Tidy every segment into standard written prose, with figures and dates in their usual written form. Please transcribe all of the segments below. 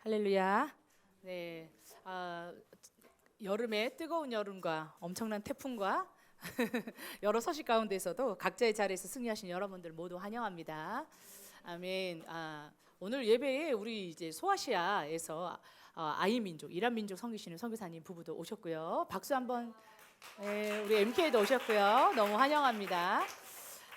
할렐루야. 네, 여름의 뜨거운 여름과 엄청난 태풍과 여러 소식 가운데서도 각자의 자리에서 승리하신 여러분들 모두 환영합니다. 아멘. 오늘 예배에 우리 이제 소아시아에서 아이 민족, 이란 민족 섬기시는 선교사님 부부도 오셨고요. 박수 한번. 네, 우리 MK도 오셨고요. 너무 환영합니다.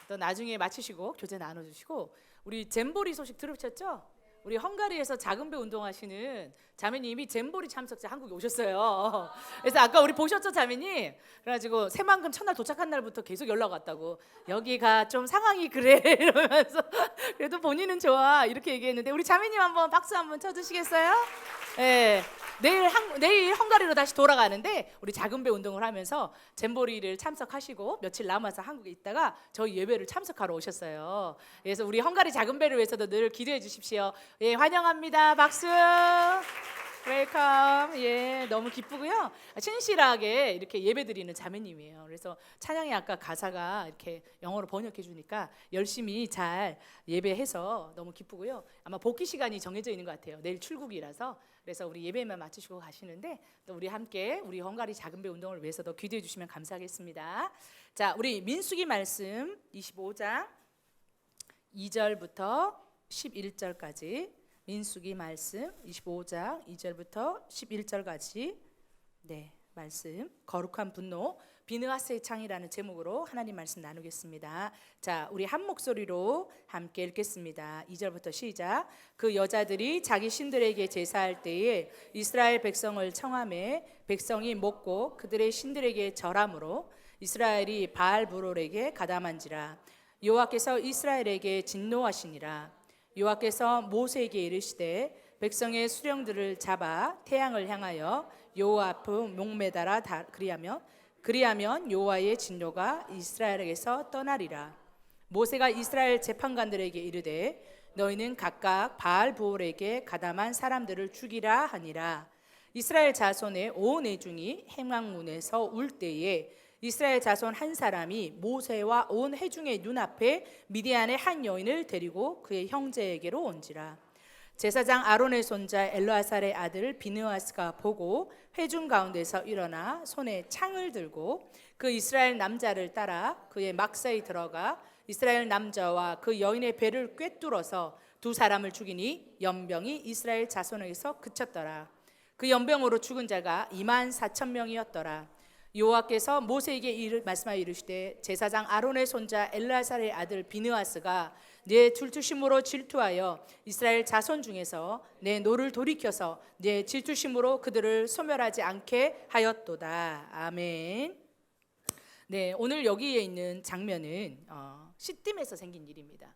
또 나중에 마치시고 교제 나눠주시고 우리 잼보리 소식 들으셨죠? 우리 헝가리에서 작은 배 운동하시는 자매님이 잼보리 참석자 한국에 오셨어요. 그래서 아까 우리 보셨죠, 자매님? 그래가지고 새만금 첫날 도착한 날부터 계속 연락 왔다고. 여기가 좀 상황이 그래 이러면서 그래도 본인은 좋아 이렇게 얘기했는데 우리 자매님 한번 박수 한번 쳐주시겠어요? 네. 내일 헝가리로 다시 돌아가는데 우리 작은 배 운동을 하면서 잼보리를 참석하시고 며칠 남아서 한국에 있다가 저희 예배를 참석하러 오셨어요. 그래서 우리 헝가리 작은 배를 위해서도 늘 기도해 주십시오. 예, 환영합니다. 박수. 웰컴. 예, 너무 기쁘고요. 신실하게 이렇게 예배드리는 자매님이에요. 그래서 찬양의 아까 가사가 이렇게 영어로 번역해 주니까 열심히 잘 예배해서 너무 기쁘고요. 아마 복귀 시간이 정해져 있는 것 같아요. 내일 출국이라서. 그래서 우리 예배만 마치시고 가시는데 또 우리 함께 우리 헝가리 작은 배 운동을 위해서도 기도해 주시면 감사하겠습니다. 자, 우리 민수기 말씀 25장 2절부터 11절까지 민수기 말씀 25장 2절부터 11절까지 네, 말씀 거룩한 분노 비느하스의 창이라는 제목으로 하나님 말씀 나누겠습니다. 자, 우리 한 목소리로 함께 읽겠습니다. 2절부터 시작. 그 여자들이 자기 신들에게 제사할 때에 이스라엘 백성을 청하매 백성이 먹고 그들의 신들에게 절함으로 이스라엘이 바알브롤에게 가담한지라. 여호와께서 이스라엘에게 진노하시니라. 여호와께서 모세에게 이르시되 백성의 수령들을 잡아 태양을 향하여 여호와 앞에 목매달아 그리하면 여호와의 진노가 이스라엘에게서 떠나리라. 모세가 이스라엘 재판관들에게 이르되 너희는 각각 바알브올에게 가담한 사람들을 죽이라 하니라. 이스라엘 자손의 온 회중이 행왕문에서 울 때에 이스라엘 자손 한 사람이 모세와 온 회중의 눈앞에 미디안의 한 여인을 데리고 그의 형제에게로 온지라. 제사장 아론의 손자 엘르아살의 아들 비느하스가 보고 회중 가운데서 일어나 손에 창을 들고 그 이스라엘 남자를 따라 그의 막사에 들어가 이스라엘 남자와 그 여인의 배를 꿰뚫어서 두 사람을 죽이니 연병이 이스라엘 자손에게서 그쳤더라. 그 연병으로 죽은 자가 24,000명이었더라. 여호와께서 모세에게 말씀하여 이르시되 제사장 아론의 손자 엘르아살의 아들 비느하스가 내 질투심으로 질투하여 이스라엘 자손 중에서 내 노를 돌이켜서 내 질투심으로 그들을 소멸하지 않게 하였도다. 아멘. 네, 오늘 여기에 있는 장면은 시딤에서 생긴 일입니다.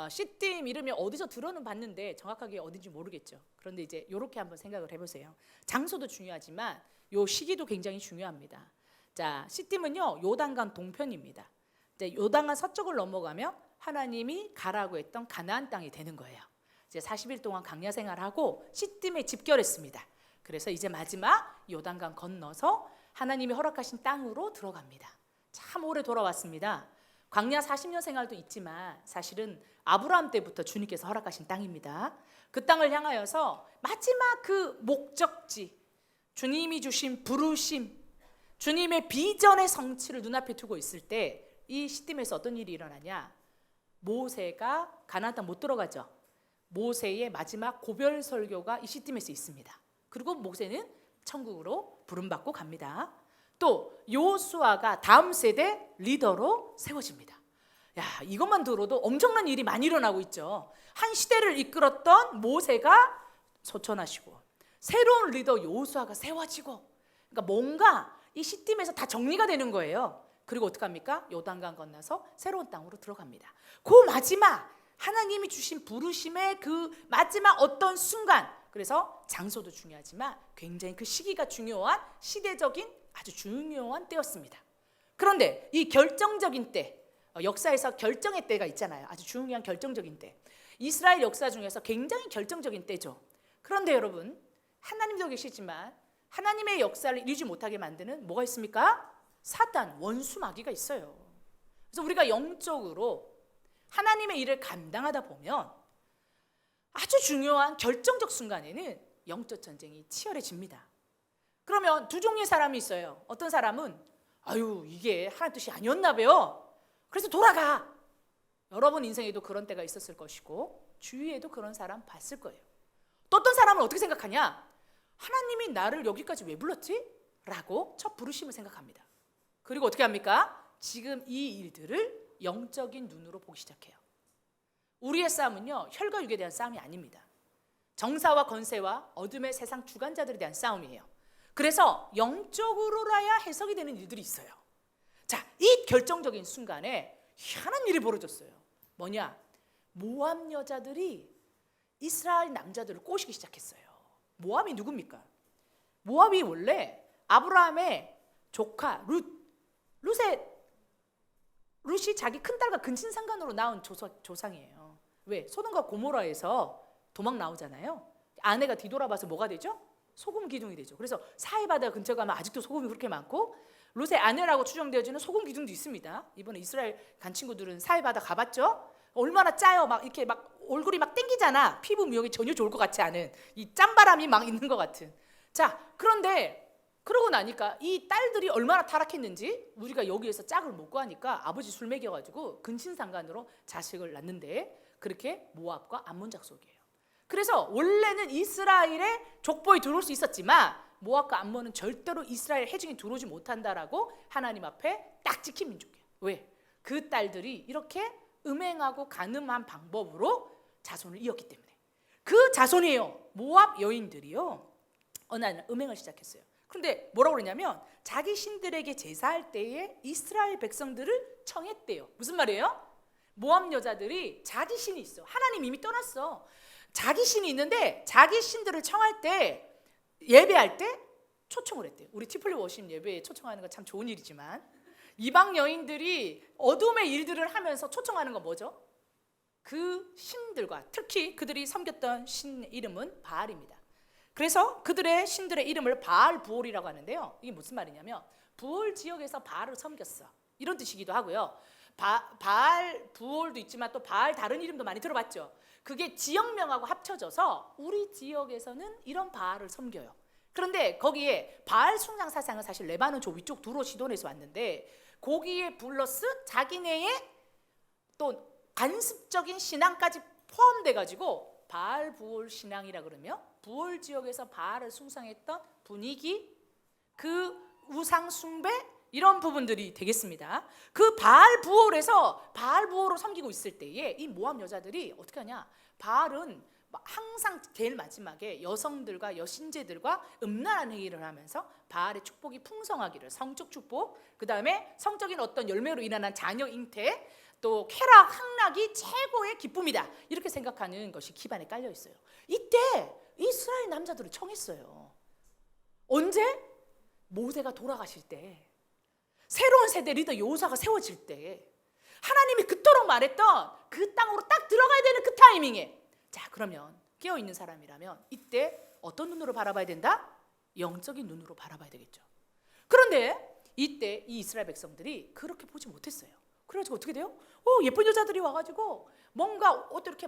시딤 이름이 어디서 들어는 봤는데 정확하게 어딘지 모르겠죠. 그런데 이제 이렇게 한번 생각을 해보세요. 장소도 중요하지만 요 시기도 굉장히 중요합니다. 자, 시딤은요 요단강 동편입니다. 이제 요단강 서쪽을 넘어가면 하나님이 가라고 했던 가나안 땅이 되는 거예요. 이제 40일 동안 광야 생활하고 시딤에 집결했습니다. 그래서 이제 마지막 요단강 건너서 하나님이 허락하신 땅으로 들어갑니다. 참 오래 돌아왔습니다. 광야 40년 생활도 있지만 사실은 아브라함 때부터 주님께서 허락하신 땅입니다. 그 땅을 향하여서 마지막 그 목적지, 주님이 주신 부르심, 주님의 비전의 성취를 눈앞에 두고 있을 때 이 시딤에서 어떤 일이 일어나냐? 모세가 가나안 땅 못 들어가죠. 모세의 마지막 고별 설교가 이 시딤에서 있습니다. 그리고 모세는 천국으로 부름받고 갑니다. 또 여호수아가 다음 세대 리더로 세워집니다. 야, 이것만 들어도 엄청난 일이 많이 일어나고 있죠. 한 시대를 이끌었던 모세가 소천하시고 새로운 리더 여호수아가 세워지고, 그러니까 뭔가 이 시딤에서 다 정리가 되는 거예요. 그리고 어떡합니까? 요단강 건너서 새로운 땅으로 들어갑니다. 그 마지막 하나님이 주신 부르심의 그 마지막 어떤 순간, 그래서 장소도 중요하지만 굉장히 그 시기가 중요한 시대적인 아주 중요한 때였습니다. 그런데 이 결정적인 때, 역사에서 결정의 때가 있잖아요. 아주 중요한 결정적인 때, 이스라엘 역사 중에서 굉장히 결정적인 때죠. 그런데 여러분, 하나님도 계시지만 하나님의 역사를 이루지 못하게 만드는 뭐가 있습니까? 사단, 원수 마귀가 있어요. 그래서 우리가 영적으로 하나님의 일을 감당하다 보면 아주 중요한 결정적 순간에는 영적 전쟁이 치열해집니다. 그러면 두 종류의 사람이 있어요. 어떤 사람은 아유 이게 하나님 뜻이 아니었나 봐요. 그래서 돌아가. 여러분 인생에도 그런 때가 있었을 것이고 주위에도 그런 사람 봤을 거예요. 또 어떤 사람은 어떻게 생각하냐? 하나님이 나를 여기까지 왜 불렀지? 라고 첫 부르심을 생각합니다. 그리고 어떻게 합니까? 지금 이 일들을 영적인 눈으로 보기 시작해요. 우리의 싸움은요 혈과 육에 대한 싸움이 아닙니다. 정사와 권세와 어둠의 세상 주관자들에 대한 싸움이에요. 그래서 영적으로라야 해석이 되는 일들이 있어요. 자, 이 결정적인 순간에 희한한 일이 벌어졌어요. 뭐냐? 모압 여자들이 이스라엘 남자들을 꼬시기 시작했어요. 모압이 누굽니까? 모압이 원래 아브라함의 조카 룻이 자기 큰딸과 근친상간으로 낳은 조상이에요. 왜? 소돔과 고모라에서 도망 나오잖아요. 아내가 뒤돌아봐서 뭐가 되죠? 소금 기둥이 되죠. 그래서 사해바다 근처 가면 아직도 소금이 그렇게 많고 룻의 아내라고 추정되어지는 소금 기둥도 있습니다. 이번에 이스라엘 간 친구들은 사해바다 가봤죠? 얼마나 짜요. 막 이렇게 막 얼굴이 막 땡기잖아. 피부 미용이 전혀 좋을 것 같지 않은 이 짠바람이 막 있는 것 같은. 자, 그런데 그러고 나니까 이 딸들이 얼마나 타락했는지 우리가 여기에서 짝을 못 구하니까 아버지 술 먹여가지고 근친상간으로 자식을 낳는데 그렇게 모압과 암몬 작속이에요. 그래서 원래는 이스라엘의 족보에 들어올 수 있었지만 모압과 암몬은 절대로 이스라엘 해중에 들어오지 못한다라고 하나님 앞에 딱 지킨 민족이에요. 왜? 그 딸들이 이렇게 음행하고 간음한 방법으로 자손을 이었기 때문에. 그 자손이에요. 모압 여인들이요 어느 날 음행을 시작했어요. 그런데 뭐라고 그러냐면 자기 신들에게 제사할 때에 이스라엘 백성들을 청했대요. 무슨 말이에요? 모압 여자들이 자기 신이 있어. 하나님 이미 떠났어. 자기 신이 있는데 자기 신들을 청할 때 예배할 때 초청을 했대요. 우리 티플리 워십 예배에 초청하는 건 참 좋은 일이지만 이방 여인들이 어둠의 일들을 하면서 초청하는 건 뭐죠? 그 신들과 특히 그들이 섬겼던 신의 이름은 바알입니다. 그래서 그들의 신들의 이름을 바알 부올이라고 하는데요. 이게 무슨 말이냐면 부올 지역에서 바알을 섬겼어. 이런 뜻이기도 하고요. 바알 부올도 있지만 또 바알 다른 이름도 많이 들어봤죠. 그게 지역명하고 합쳐져서 우리 지역에서는 이런 바알을 섬겨요. 그런데 거기에 바알 숭상 사상은 사실 레바논 저 위쪽 두로 시돈에서 왔는데 거기에 플러스 자기네의 또 관습적인 신앙까지 포함돼 가지고 바알 부올 신앙이라 그러면 부올 지역에서 바알을 숭상했던 분위기, 그 우상 숭배 이런 부분들이 되겠습니다. 그 바알 부올에서 바알 부올을 섬기고 있을 때에 이 모압 여자들이 어떻게 하냐? 바알은 항상 제일 마지막에 여성들과 여신제들과 음란한 행위를 하면서 바알의 축복이 풍성하기를, 성적 축복, 그 다음에 성적인 어떤 열매로 일어난 자녀 잉태, 또 쾌락, 향락이 최고의 기쁨이다 이렇게 생각하는 것이 기반에 깔려 있어요. 이때 이스라엘 남자들을 청했어요. 언제? 모세가 돌아가실 때, 새로운 세대 리더 여호사가 세워질 때, 하나님이 그토록 말했던 그 땅으로 딱 들어가야 되는 그 타이밍에, 자 그러면 깨어있는 사람이라면 이때 어떤 눈으로 바라봐야 된다? 영적인 눈으로 바라봐야 되겠죠. 그런데 이때 이 이스라엘 백성들이 그렇게 보지 못했어요. 그래가지고 어떻게 돼요? 예쁜 여자들이 와가지고 뭔가 옷도 이렇게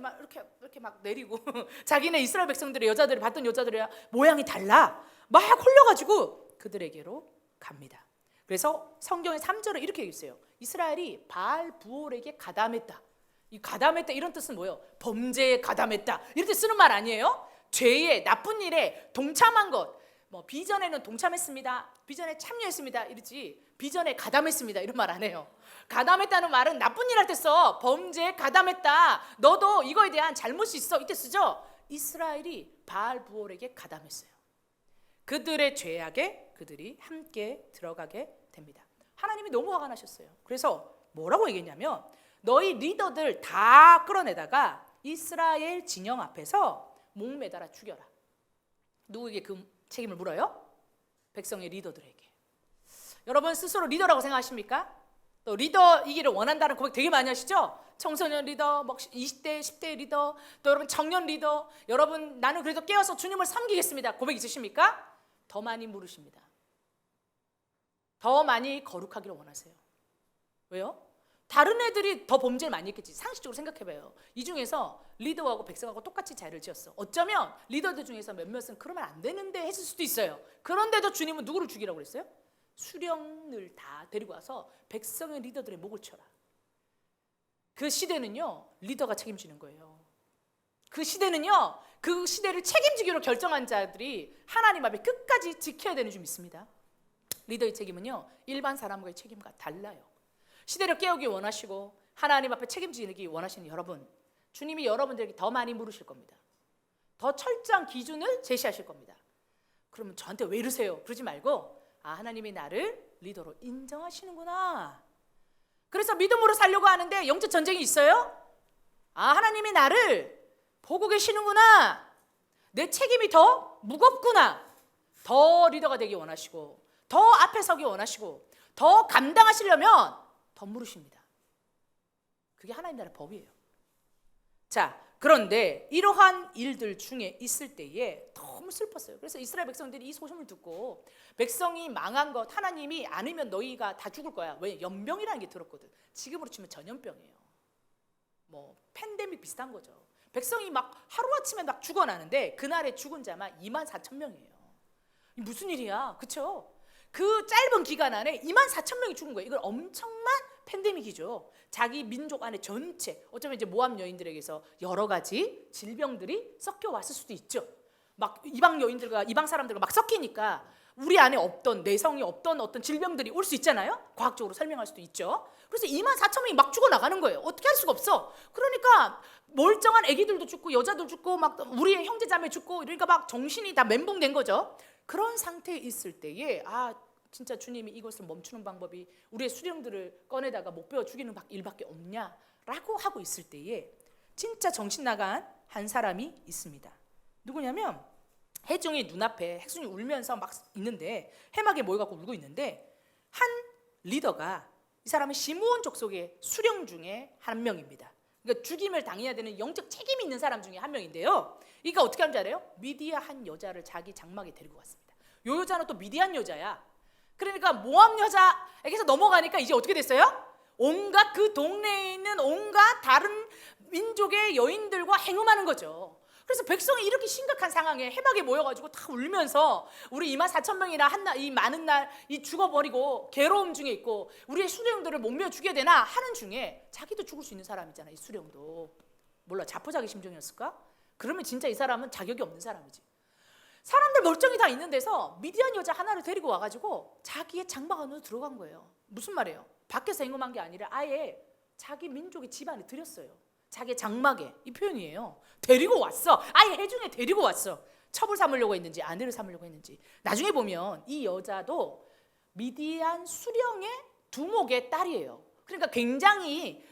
막 내리고 자기네 이스라엘 백성들의 여자들이 봤던 여자들의 모양이 달라 막 홀려가지고 그들에게로 갑니다. 그래서 성경의 3절에 이렇게 있어요. 이스라엘이 바알 부올에게 가담했다. 이 가담했다 이런 뜻은 뭐예요? 범죄에 가담했다 이렇게 쓰는 말 아니에요? 죄에 나쁜 일에 동참한 것, 뭐 비전에는 동참했습니다, 비전에 참여했습니다 이러지 비전에 가담했습니다 이런 말 안 해요. 가담했다는 말은 나쁜 일 할 때 써. 범죄에 가담했다, 너도 이거에 대한 잘못이 있어 이때 쓰죠. 이스라엘이 바알 부올에게 가담했어요. 그들의 죄악에 그들이 함께 들어가게 됩니다. 하나님이 너무 화가 나셨어요. 그래서 뭐라고 얘기했냐면 너희 리더들 다 끌어내다가 이스라엘 진영 앞에서 목매달아 죽여라. 누구에게 그 책임을 물어요? 백성의 리더들에게. 여러분 스스로 리더라고 생각하십니까? 또 리더이기를 원한다는 고백 되게 많이 하시죠? 청소년 리더, 20대, 10대 리더, 또 여러분 청년 리더, 여러분 나는 그래도 깨어서 주님을 섬기겠습니다 고백 있으십니까? 더 많이 물으십니다. 더 많이 거룩하기를 원하세요. 왜요? 다른 애들이 더 범죄를 많이 했겠지. 상식적으로 생각해봐요. 이 중에서 리더하고 백성하고 똑같이 죄를 지었어. 어쩌면 리더들 중에서 몇몇은 그러면 안 되는데 했을 수도 있어요. 그런데도 주님은 누구를 죽이라고 그랬어요? 수령을 다 데리고 와서 백성의 리더들의 목을 쳐라. 그 시대는요, 리더가 책임지는 거예요. 그 시대는요, 그 시대를 책임지기로 결정한 자들이 하나님 앞에 끝까지 지켜야 되는 줄 믿습니다. 리더의 책임은요, 일반 사람과의 책임과 달라요. 시대를 깨우기 원하시고 하나님 앞에 책임지기 원하시는 여러분, 주님이 여러분들에게 더 많이 물으실 겁니다. 더 철저한 기준을 제시하실 겁니다. 그러면 저한테 왜 이러세요? 그러지 말고, 아, 하나님이 나를 리더로 인정하시는구나. 그래서 믿음으로 살려고 하는데 영적 전쟁이 있어요? 아, 하나님이 나를 보고 계시는구나. 내 책임이 더 무겁구나. 더 리더가 되기 원하시고, 더 앞에 서기 원하시고, 더 감당하시려면 더 물으십니다. 그게 하나님 나라의 법이에요. 자, 그런데 이러한 일들 중에 있을 때에 너무 슬펐어요. 그래서 이스라엘 백성들이 이 소식을 듣고, 백성이 망한 것 하나님이 아니면 너희가 다 죽을 거야. 왜? 연병이라는 게 들었거든. 지금으로 치면 전염병이에요. 뭐 팬데믹 비슷한 거죠. 백성이 막 하루아침에 막 죽어나는데 그날의 죽은 자만 24,000명이에요. 무슨 일이야, 그렇죠? 그 짧은 기간 안에 24,000명이 죽은 거예요. 이건 엄청난 팬데믹이죠. 자기 민족 안에 전체, 어쩌면 이제 모압 여인들에게서 여러 가지 질병들이 섞여 왔을 수도 있죠. 막 이방 여인들과 이방 사람들과 막 섞이니까 우리 안에 없던, 내성이 없던 어떤 질병들이 올 수 있잖아요. 과학적으로 설명할 수도 있죠. 그래서 24,000명이 막 죽어나가는 거예요. 어떻게 할 수가 없어. 그러니까 멀쩡한 애기들도 죽고 여자도 죽고 막 우리의 형제자매 죽고, 이러니까 막 정신이 다 멘붕된 거죠. 그런 상태에 있을 때에, 아, 진짜 주님이 이것을 멈추는 방법이 우리의 수령들을 꺼내다가 못 베어 죽이는 일밖에 없냐라고 하고 있을 때에 진짜 정신 나간 한 사람이 있습니다. 누구냐면, 해중이 눈앞에 핵순이 울면서 막 있는데, 해막에 모여갖고 울고 있는데, 한 리더가, 이 사람은 시므온 족속의 수령 중에 한 명입니다. 그러니까 죽임을 당해야 되는 영적 책임이 있는 사람 중에 한 명인데요. 이가 어떻게 하는지 알아요? 미디아 한 여자를 자기 장막에 데리고 왔습니다. 요 여자는 또 미디안 여자야. 그러니까 모압 여자에게서 넘어가니까 이제 어떻게 됐어요? 온갖 그 동네에 있는 온갖 다른 민족의 여인들과 행음하는 거죠. 그래서 백성이 이렇게 심각한 상황에 해막에 모여가지고 다 울면서, 우리 24,000명이나 이 많은 날 이 죽어버리고 괴로움 중에 있고 우리의 수령들을 목매어 죽여야 되나 하는 중에, 자기도 죽을 수 있는 사람이잖아. 이 수령도 몰라, 자포자기 심정이었을까? 그러면 진짜 이 사람은 자격이 없는 사람이지. 사람들 멀쩡히 다 있는 데서 미디안 여자 하나를 데리고 와가지고 자기의 장막 안으로 들어간 거예요. 무슨 말이에요? 밖에서 행음한 게 아니라 아예 자기 민족의 집안에 들였어요. 자기 장막에. 이 표현이에요. 데리고 왔어. 아예 해중에 데리고 왔어. 첩을 삼으려고 했는지 아내를 삼으려고 했는지. 나중에 보면 이 여자도 미디안 수령의 두목의 딸이에요. 그러니까 굉장히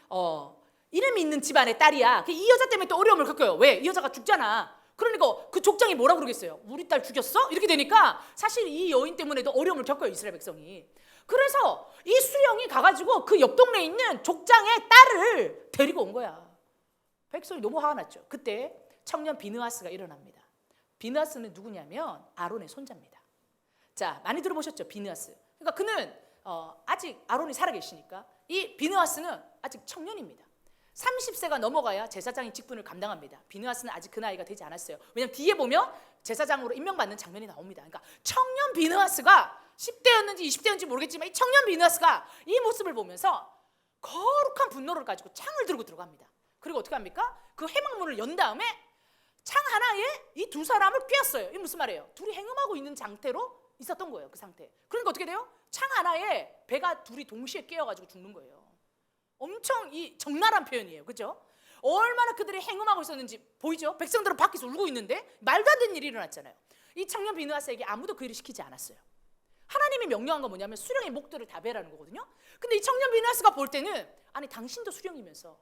이름이 있는 집안의 딸이야. 이 여자 때문에 또 어려움을 겪어요. 왜? 이 여자가 죽잖아. 그러니까 그 족장이 뭐라 그러겠어요? 우리 딸 죽였어? 이렇게 되니까 사실 이 여인 때문에도 어려움을 겪어요, 이스라엘 백성이. 그래서 이 수령이 가가지고 그 옆 동네에 있는 족장의 딸을 데리고 온 거야. 백성이 너무 화가 났죠. 그때 청년 비느하스가 일어납니다. 비느하스는 누구냐면 아론의 손자입니다. 자, 많이 들어보셨죠? 비느하스. 그러니까 그는 아직 아론이 살아계시니까 이 비느하스는 아직 청년입니다. 30세가 넘어가야 제사장의 직분을 감당합니다. 비느하스는 아직 그 나이가 되지 않았어요. 왜냐하면 뒤에 보면 제사장으로 임명받는 장면이 나옵니다. 그러니까 청년 비느하스가 10대였는지 20대였는지 모르겠지만, 이 청년 비느하스가 이 모습을 보면서 거룩한 분노를 가지고 창을 들고 들어갑니다. 그리고 어떻게 합니까? 그 해막문을 연 다음에 창 하나에 이 두 사람을 꿰었어요. 이게 무슨 말이에요? 둘이 행음하고 있는 상태로 있었던 거예요. 그 상태. 그러니까 어떻게 돼요? 창 하나에 배가 둘이 동시에 꿰어가지고 죽는 거예요. 엄청 이 적나라한 표현이에요. 그죠? 얼마나 그들이 행음하고 있었는지 보이죠? 백성들은 밖에서 울고 있는데 말도 안 되는 일이 일어났잖아요. 이 청년 비느하스에게 아무도 그 일을 시키지 않았어요. 하나님이 명령한 건 뭐냐면 수령의 목들을 다 베라는 거거든요. 근데 이 청년 비느하스가 볼 때는, 아니 당신도 수령이면서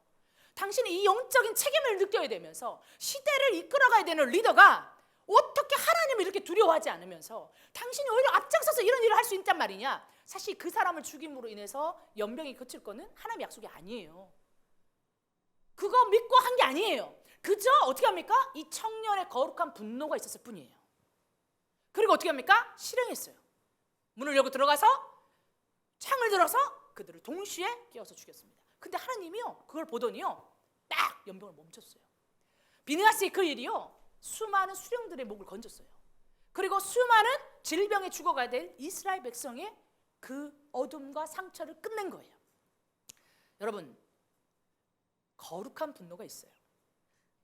당신이 이 영적인 책임을 느껴야 되면서 시대를 이끌어가야 되는 리더가 어떻게 하나님을 이렇게 두려워하지 않으면서 당신이 오히려 앞장서서 이런 일을 할 수 있단 말이냐. 사실 그 사람을 죽임으로 인해서 연병이 그칠 거는 하나님의 약속이 아니에요. 그거 믿고 한 게 아니에요. 그저 어떻게 합니까? 이 청년의 거룩한 분노가 있었을 뿐이에요. 그리고 어떻게 합니까? 실행했어요. 문을 열고 들어가서 창을 들어서 그들을 동시에 깨워서 죽였습니다. 근데 하나님이요 그걸 보더니요 딱 연병을 멈췄어요. 비느하스의 그 일이요 수많은 수령들의 목을 건졌어요. 그리고 수많은 질병에 죽어가야 될 이스라엘 백성의 그 어둠과 상처를 끝낸 거예요. 여러분, 거룩한 분노가 있어요.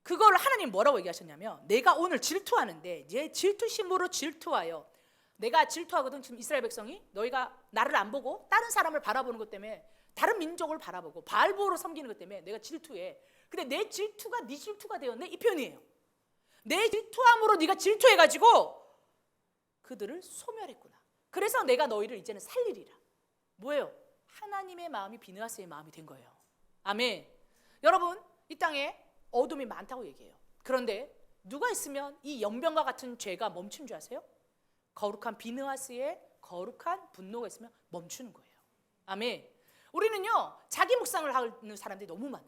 그걸 하나님 뭐라고 얘기하셨냐면, 내가 오늘 질투하는데 얘 질투심으로 질투하여, 내가 질투하거든. 지금 이스라엘 백성이 너희가 나를 안 보고 다른 사람을 바라보는 것 때문에, 다른 민족을 바라보고 바알보로 섬기는 것 때문에 내가 질투해. 근데 내 질투가 네 질투가 되었네, 이 표현이에요. 내 질투함으로 네가 질투해가지고 그들을 소멸했구나. 그래서 내가 너희를 이제는 살리리라. 뭐예요? 하나님의 마음이 비느하스의 마음이 된 거예요. 아멘. 여러분, 이 땅에 어둠이 많다고 얘기해요. 그런데 누가 있으면 이 연병과 같은 죄가 멈춘 줄 아세요? 거룩한 비느하스의 거룩한 분노가 있으면 멈추는 거예요. 아멘. 우리는요 자기 묵상을 하는 사람들이 너무 많아.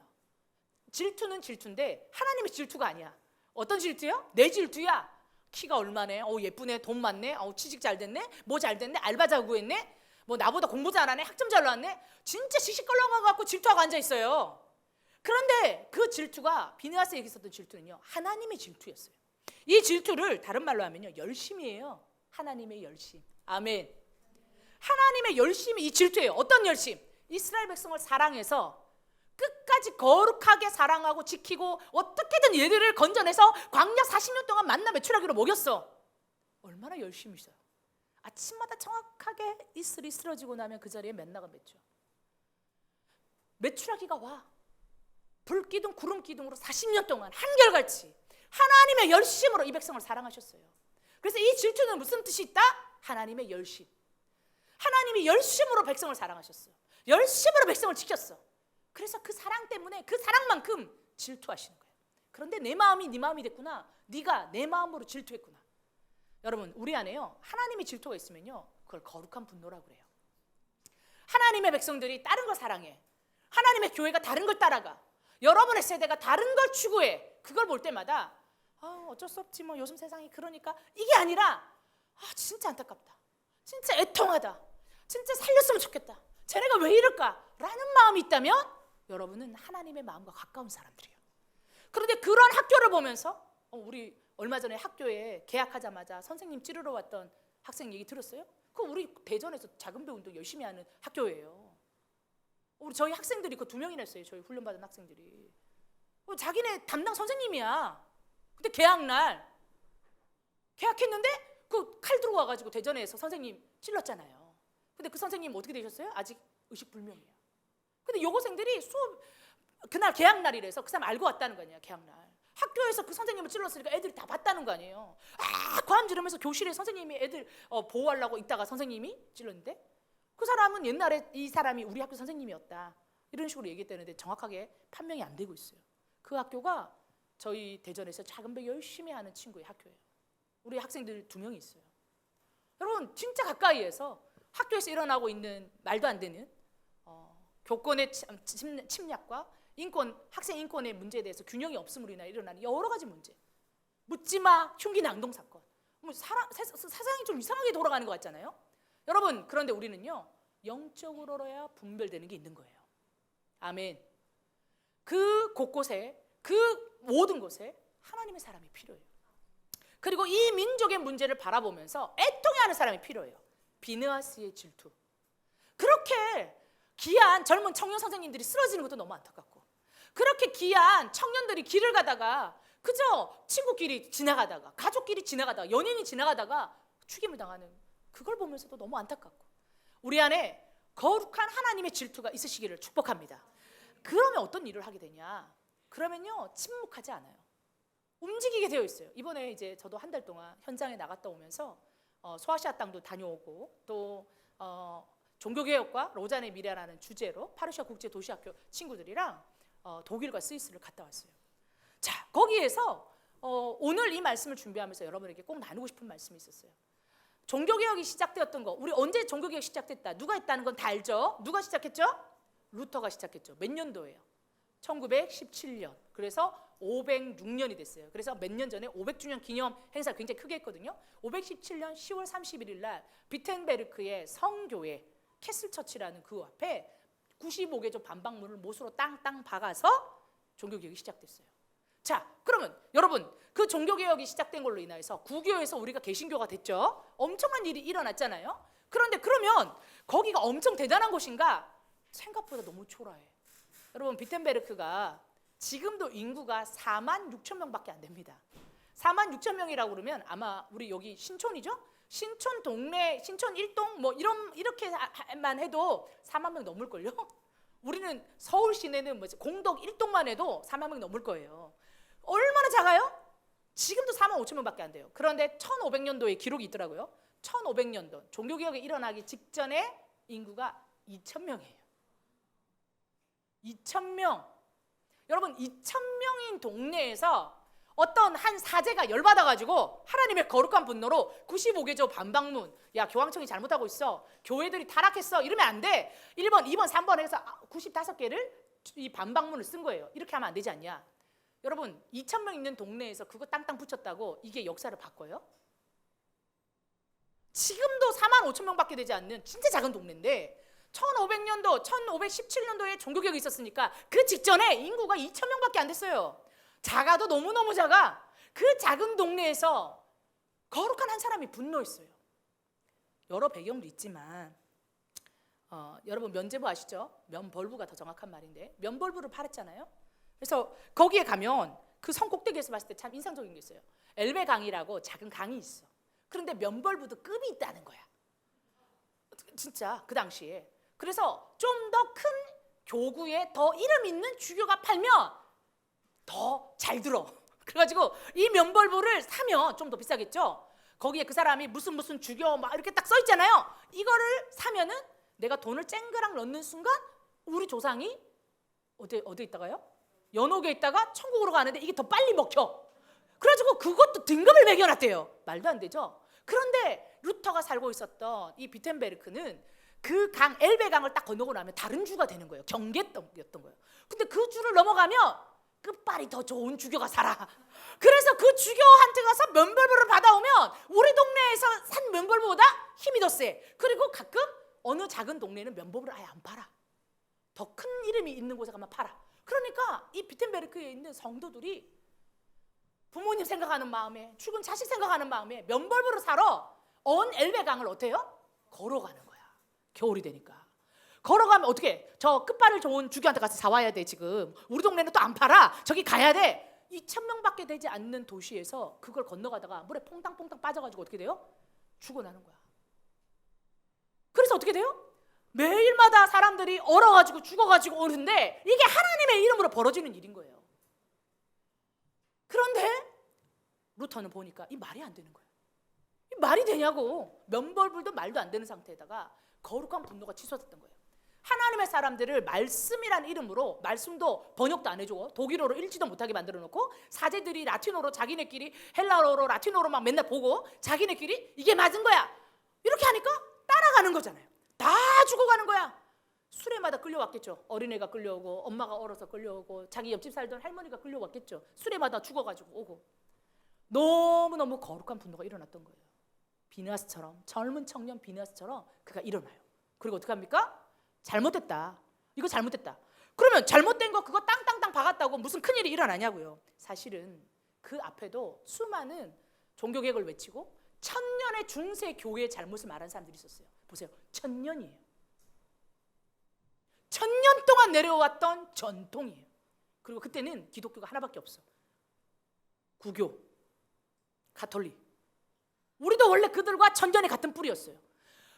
질투는 질투인데 하나님의 질투가 아니야. 어떤 질투요? 내 질투야. 키가 얼마네? 예쁘네. 돈 많네. 취직 잘 됐네. 뭐 잘 됐네. 알바 잘 구했네. 뭐 나보다 공부 잘하네. 학점 잘 나왔네. 진짜 씩씩걸렁거 갖고 질투하고 앉아 있어요. 그런데 그 질투가 비느하스에게 있었던 질투는요 하나님의 질투였어요. 이 질투를 다른 말로 하면요 열심이에요. 하나님의 열심. 아멘. 하나님의 열심이 이 질투예요. 어떤 열심? 이스라엘 백성을 사랑해서 끝까지 거룩하게 사랑하고 지키고 어떻게든 얘들을 건져내서 광야 40년 동안 만나 메추라기로 먹였어. 얼마나 열심히 있어요. 아침마다 정확하게 이슬이 쓰러지고 나면 그 자리에 맨나가 맺죠. 메추라기가 와. 불기둥 구름기둥으로 40년 동안 한결같이 하나님의 열심으로 이 백성을 사랑하셨어요. 그래서 이 질투는 무슨 뜻이 있다? 하나님의 열심. 하나님이 열심으로 백성을 사랑하셨어요. 열심으로 백성을 지켰어. 그래서 그 사랑 때문에 그 사랑만큼 질투하시는 거예요. 그런데 내 마음이 네 마음이 됐구나. 네가 내 마음으로 질투했구나. 여러분, 우리 안에요 하나님의 질투가 있으면요 그걸 거룩한 분노라고 그래요. 하나님의 백성들이 다른 걸 사랑해. 하나님의 교회가 다른 걸 따라가. 여러분의 세대가 다른 걸 추구해. 그걸 볼 때마다 어쩔 수 없지 뭐 요즘 세상이 그러니까, 이게 아니라 진짜 안타깝다. 진짜 애통하다. 진짜 살렸으면 좋겠다. 쟤네가 왜 이럴까? 라는 마음이 있다면 여러분은 하나님의 마음과 가까운 사람들이에요. 그런데 그런 학교를 보면서 우리 얼마 전에 학교에 개학하자마자 선생님 찌르러 왔던 학생 얘기 들었어요? 그 우리 대전에서 작은 배 운동 열심히 하는 학교예요. 우리 저희 학생들이 그 2명이나 했어요. 저희 훈련받은 학생들이. 자기네 담당 선생님이야. 근데 개학날 개학했는데 그 칼 들고 와가지고 대전에서 선생님 찔렀잖아요. 근데 그 선생님 어떻게 되셨어요? 아직 의식불명이에요. 근데 여고생들이 그날 개학날이라서 그 사람 알고 왔다는 거 아니에요. 개학날 학교에서 그 선생님을 찔렀으니까 애들이 다 봤다는 거 아니에요. 고함 지르면서 교실에 선생님이 애들 보호하려고 있다가 선생님이 찔렀는데, 그 사람은 옛날에 이 사람이 우리 학교 선생님이었다 이런 식으로 얘기했다는데 정확하게 판명이 안 되고 있어요. 그 학교가 저희 대전에서 작은 배 열심히 하는 친구의 학교예요. 우리 학생들 2명이 있어요. 여러분, 진짜 가까이에서 학교에서 일어나고 있는 말도 안 되는 교권의 침략과 학생 인권의 문제에 대해서 균형이 없음으로 인하여 일어나는 여러 가지 문제, 묻지마 흉기 낭동 사건, 세상이 좀 이상하게 돌아가는 것 같잖아요. 여러분, 그런데 우리는요 영적으로야 분별되는 게 있는 거예요. 아멘. 그 곳곳에, 그 모든 곳에 하나님의 사람이 필요해요. 그리고 이 민족의 문제를 바라보면서 애통해하는 사람이 필요해요. 비느하스의 질투. 그렇게 귀한 젊은 청년 선생님들이 쓰러지는 것도 너무 안타깝고, 그렇게 귀한 청년들이 길을 가다가 그저 친구끼리 지나가다가, 가족끼리 지나가다가, 연인이 지나가다가 죽임을 당하는, 그걸 보면서도 너무 안타깝고, 우리 안에 거룩한 하나님의 질투가 있으시기를 축복합니다. 그러면 어떤 일을 하게 되냐? 그러면요 침묵하지 않아요. 움직이게 되어 있어요. 이번에 이제 저도 한 달 동안 현장에 나갔다 오면서 소아시아 땅도 다녀오고, 또 종교개혁과 로잔의 미래라는 주제로 파르시아 국제도시학교 친구들이랑 독일과 스위스를 갔다 왔어요. 자, 거기에서 오늘 이 말씀을 준비하면서 여러분에게 꼭 나누고 싶은 말씀이 있었어요. 종교개혁이 시작되었던 거, 우리 언제 종교개혁 시작됐다, 누가 했다는 건 다 알죠? 누가 시작했죠? 루터가 시작했죠. 몇 년도예요? 1917년. 그래서 506년이 됐어요. 그래서 몇 년 전에 500주년 기념 행사 굉장히 크게 했거든요. 517년 10월 31일 날 비텐베르크의 성교회 캐슬처치라는 그 앞에 95개조 반박문을 못으로 땅땅 박아서 종교개혁이 시작됐어요. 자, 그러면 여러분 그 종교개혁이 시작된 걸로 인해서 구교에서 우리가 개신교가 됐죠. 엄청난 일이 일어났잖아요. 그런데 그러면 거기가 엄청 대단한 곳인가? 생각보다 너무 초라해. 여러분 비텐베르크가 지금도 인구가 4만 6천 명밖에 안 됩니다. 4만 6천 명이라고 그러면 아마 우리 여기 신촌이죠? 신촌 동네, 신촌 1동 뭐 이렇게만 해도 4만 명 넘을걸요? 우리는 서울 시내는 뭐 공덕 1동만 해도 4만 명 넘을 거예요. 얼마나 작아요? 지금도 4만 5천 명밖에 안 돼요. 그런데 1500년도에 기록이 있더라고요. 1500년도 종교개혁이 일어나기 직전에 인구가 2,000명이에요. 2,000명. 여러분 2,000명인 동네에서 어떤 한 사제가 열받아가지고 하나님의 거룩한 분노로 95개조 반박문, 야 교황청이 잘못하고 있어, 교회들이 타락했어, 이러면 안 돼. 1번, 2번, 3번 해서 95개를 이 반박문을 쓴 거예요. 이렇게 하면 안 되지 않냐. 여러분 2,000명 있는 동네에서 그거 땅땅 붙였다고 이게 역사를 바꿔요? 지금도 4만 5천 명밖에 되지 않는 진짜 작은 동네인데 1500년도, 1517년도에 종교개혁이 있었으니까 그 직전에 인구가 2,000명밖에 안 됐어요. 작아도 너무너무 작아. 그 작은 동네에서 거룩한 한 사람이 분노했어요. 여러 배경도 있지만 여러분 면제부 아시죠? 면벌부가 더 정확한 말인데 면벌부를 팔았잖아요. 그래서 거기에 가면 그 성 꼭대기에서 봤을 때 참 인상적인 게 있어요. 엘베 강이라고 작은 강이 있어. 그런데 면벌부도 급이 있다는 거야. 진짜 그 당시에. 그래서 좀 더 큰 교구에 더 이름 있는 주교가 팔면 더 잘 들어. 그래가지고 이 면벌부를 사면 좀 더 비싸겠죠. 거기에 그 사람이 무슨 주교 막 이렇게 딱 써 있잖아요. 이거를 사면은 내가 돈을 쨍그랑 넣는 순간 우리 조상이 어디 있다가요? 연옥에 있다가 천국으로 가는데 이게 더 빨리 먹혀. 그래가지고 그것도 등급을 매겨놨대요. 말도 안 되죠. 그런데 루터가 살고 있었던 이 비텐베르크는 그 강 엘베 강을 딱 건너고 나면 다른 주가 되는 거예요. 경계였던 거예요. 근데 그 주를 넘어가면 끝발이 더 좋은 주교가 살아. 그래서 그 주교한테 가서 면벌부를 받아오면 우리 동네에서 산 면벌부보다 힘이 더 세. 그리고 가끔 어느 작은 동네는 면벌부를 아예 안 팔아. 더 큰 이름이 있는 곳에 가면 팔아. 그러니까 이 비텐베르크에 있는 성도들이 부모님 생각하는 마음에, 죽은 자식 생각하는 마음에 면벌부를 사러 언 엘베강을 어때요? 걸어가는 거야. 겨울이 되니까. 걸어가면 어떻게? 저 끝발을 좋은 주교한테 가서 사와야 돼. 지금 우리 동네는 또 안 팔아. 저기 가야 돼. 2,000명밖에 되지 않는 도시에서 그걸 건너가다가 물에 퐁당퐁당 빠져가지고 어떻게 돼요? 죽어나는 거야. 그래서 어떻게 돼요? 매일마다 사람들이 얼어가지고 죽어가지고 오는데 이게 하나님의 이름으로 벌어지는 일인 거예요. 그런데 루터는 보니까 이 말이 안 되는 거예요. 이 말이 되냐고. 면벌불도 말도 안 되는 상태에다가 거룩한 분노가 치솟았던 거예요. 하나님의 사람들을 말씀이라는 이름으로, 말씀도 번역도 안 해주고 독일어로 읽지도 못하게 만들어 놓고 사제들이 라틴어로 자기네끼리, 헬라어로 라틴어로 막 맨날 보고 자기네끼리 이게 맞은 거야 이렇게 하니까 따라가는 거잖아요. 다 죽어가는 거야. 수레마다 끌려왔겠죠. 어린애가 끌려오고 엄마가 얼어서 끌려오고 자기 옆집 살던 할머니가 끌려왔겠죠. 수레마다 죽어가지고 오고. 너무너무 거룩한 분노가 일어났던 거예요. 비나스처럼, 젊은 청년 비나스처럼 그가 일어나요. 그리고 어떻게 합니까? 잘못됐다. 이거 잘못됐다. 그러면 잘못된 거 그거 땅땅땅 박았다고 무슨 큰일이 일어나냐고요. 사실은 그 앞에도 수많은 종교개혁을 외치고 천년의 중세 교회의 잘못을 말한 사람들이 있었어요. 보세요. 1000년이에요. 1000년 동안 내려왔던 전통이에요. 그리고 그때는 기독교가 하나밖에 없어. 구교, 가톨릭. 우리도 원래 그들과 천년에 같은 뿌리였어요.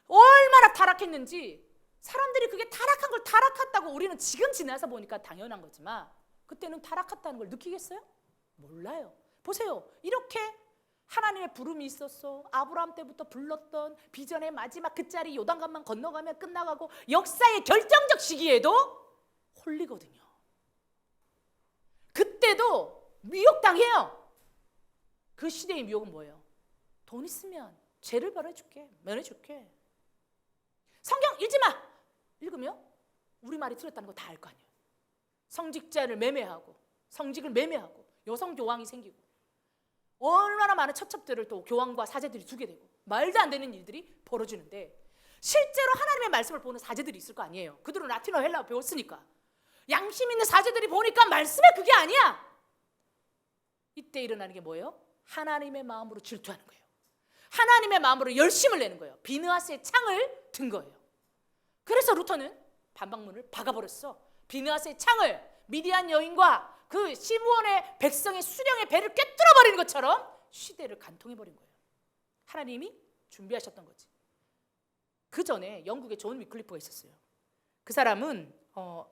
얼마나 타락했는지 사람들이 그게 타락한 걸 타락했다고 우리는 지금 지나서 보니까 당연한 거지만 그때는 타락했다는 걸 느끼겠어요? 몰라요. 보세요. 이렇게 하나님의 부름이 있었어. 아브라함 때부터 불렀던 비전의 마지막 그 자리 요단강만 건너가면 끝나가고 역사의 결정적 시기에도 홀리거든요. 그때도 미혹당해요. 그 시대의 미혹은 뭐예요? 돈 있으면 죄를 벌어줄게, 면해줄게. 성경 읽지 마. 읽으면 우리 말이 틀렸다는 거 다 알 거 아니에요. 성직자를 매매하고 성직을 매매하고 여성 교황이 생기고 얼마나 많은 처첩들을 또 교황과 사제들이 주게 되고 말도 안 되는 일들이 벌어지는데 실제로 하나님의 말씀을 보는 사제들이 있을 거 아니에요. 그들은 라틴어 헬라어 배웠으니까. 양심 있는 사제들이 보니까 말씀에 그게 아니야. 이때 일어나는 게 뭐예요? 하나님의 마음으로 질투하는 거예요. 하나님의 마음으로 열심을 내는 거예요. 비느하스의 창을 든 거예요. 그래서 루터는 반박문을 박아버렸어. 비느하스의 창을 미디안 여인과 그 시므온의 백성의 수령의 배를 꿰뚫어버리는 것처럼 시대를 간통해버린 거예요. 하나님이 준비하셨던 거지. 그 전에 영국에 존 위클리프가 있었어요. 그 사람은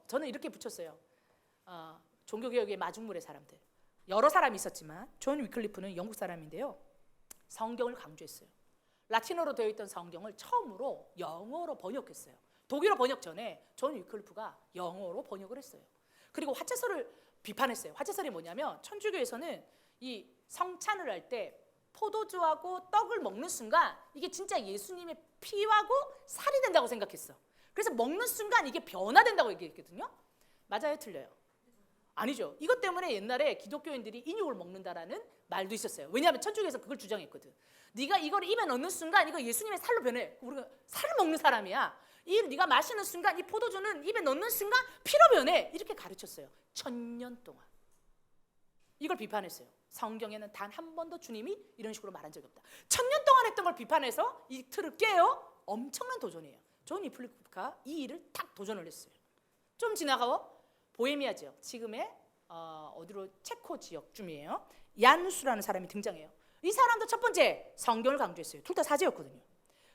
저는 이렇게 붙였어요. 종교개혁의 마중물의 사람들. 여러 사람이 있었지만 존 위클리프는 영국 사람인데요. 성경을 강조했어요. 라틴어로 되어 있던 성경을 처음으로 영어로 번역했어요. 독일어 번역 전에 존 위클리프가 영어로 번역을 했어요. 그리고 화채설을 비판했어요. 화채설이 뭐냐면 천주교에서는 이 성찬을 할 때 포도주하고 떡을 먹는 순간 이게 진짜 예수님의 피하고 살이 된다고 생각했어. 그래서 먹는 순간 이게 변화된다고 얘기했거든요. 맞아요? 틀려요? 아니죠. 이것 때문에 옛날에 기독교인들이 인육을 먹는다라는 말도 있었어요. 왜냐하면 천주교에서 그걸 주장했거든. 네가 이걸 입에 넣는 순간 이거 예수님의 살로 변해. 우리가 살을 먹는 사람이야. 이 네가 마시는 순간 이 포도주는 입에 넣는 순간 피로 변해. 이렇게 가르쳤어요. 1000년 동안. 이걸 비판했어요. 성경에는 단 한 번도 주님이 이런 식으로 말한 적이 없다. 1000년 동안 했던 걸 비판해서 이 틀을 깨요. 엄청난 도전이에요. 존 위클리프가 이 일을 탁 도전을 했어요. 좀 지나가고 보헤미아 지역, 지금의 어디로 체코 지역쯤이에요. 야누스라는 사람이 등장해요. 이 사람도 첫 번째 성경을 강조했어요. 둘 다 사제였거든요.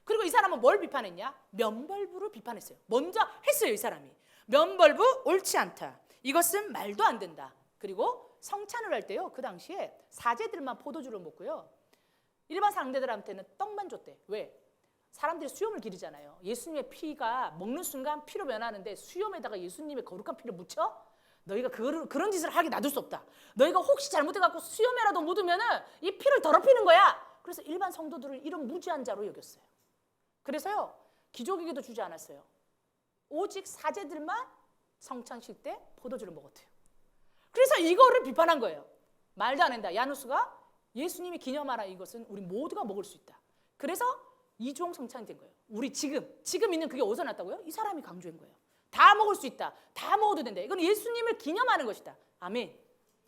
그리고 이 사람은 뭘 비판했냐? 면벌부를 비판했어요. 먼저 했어요. 이 사람이. 면벌부 옳지 않다. 이것은 말도 안 된다. 그리고 성찬을 할 때요. 그 당시에 사제들만 포도주를 먹고요. 일반 상대들한테는 떡만 줬대. 왜? 사람들이 수염을 기르잖아요. 예수님의 피가 먹는 순간 피로 변하는데 수염에다가 예수님의 거룩한 피를 묻혀? 너희가 그런 짓을 하게 놔둘 수 없다. 너희가 혹시 잘못해갖고 수염에라도 묻으면은 이 피를 더럽히는 거야. 그래서 일반 성도들을 이런 무지한 자로 여겼어요. 그래서요. 기족에게도 주지 않았어요. 오직 사제들만 성찬식 때 포도주를 먹었대요. 그래서 이거를 비판한 거예요. 말도 안 된다. 야누스가 예수님이 기념하라 이것은 우리 모두가 먹을 수 있다. 그래서 이종 성찬이 된 거예요. 우리 지금 있는 그게 어디서 났다고요? 이 사람이 강조한 거예요. 다 먹을 수 있다. 다 먹어도 된다. 이건 예수님을 기념하는 것이다. 아멘.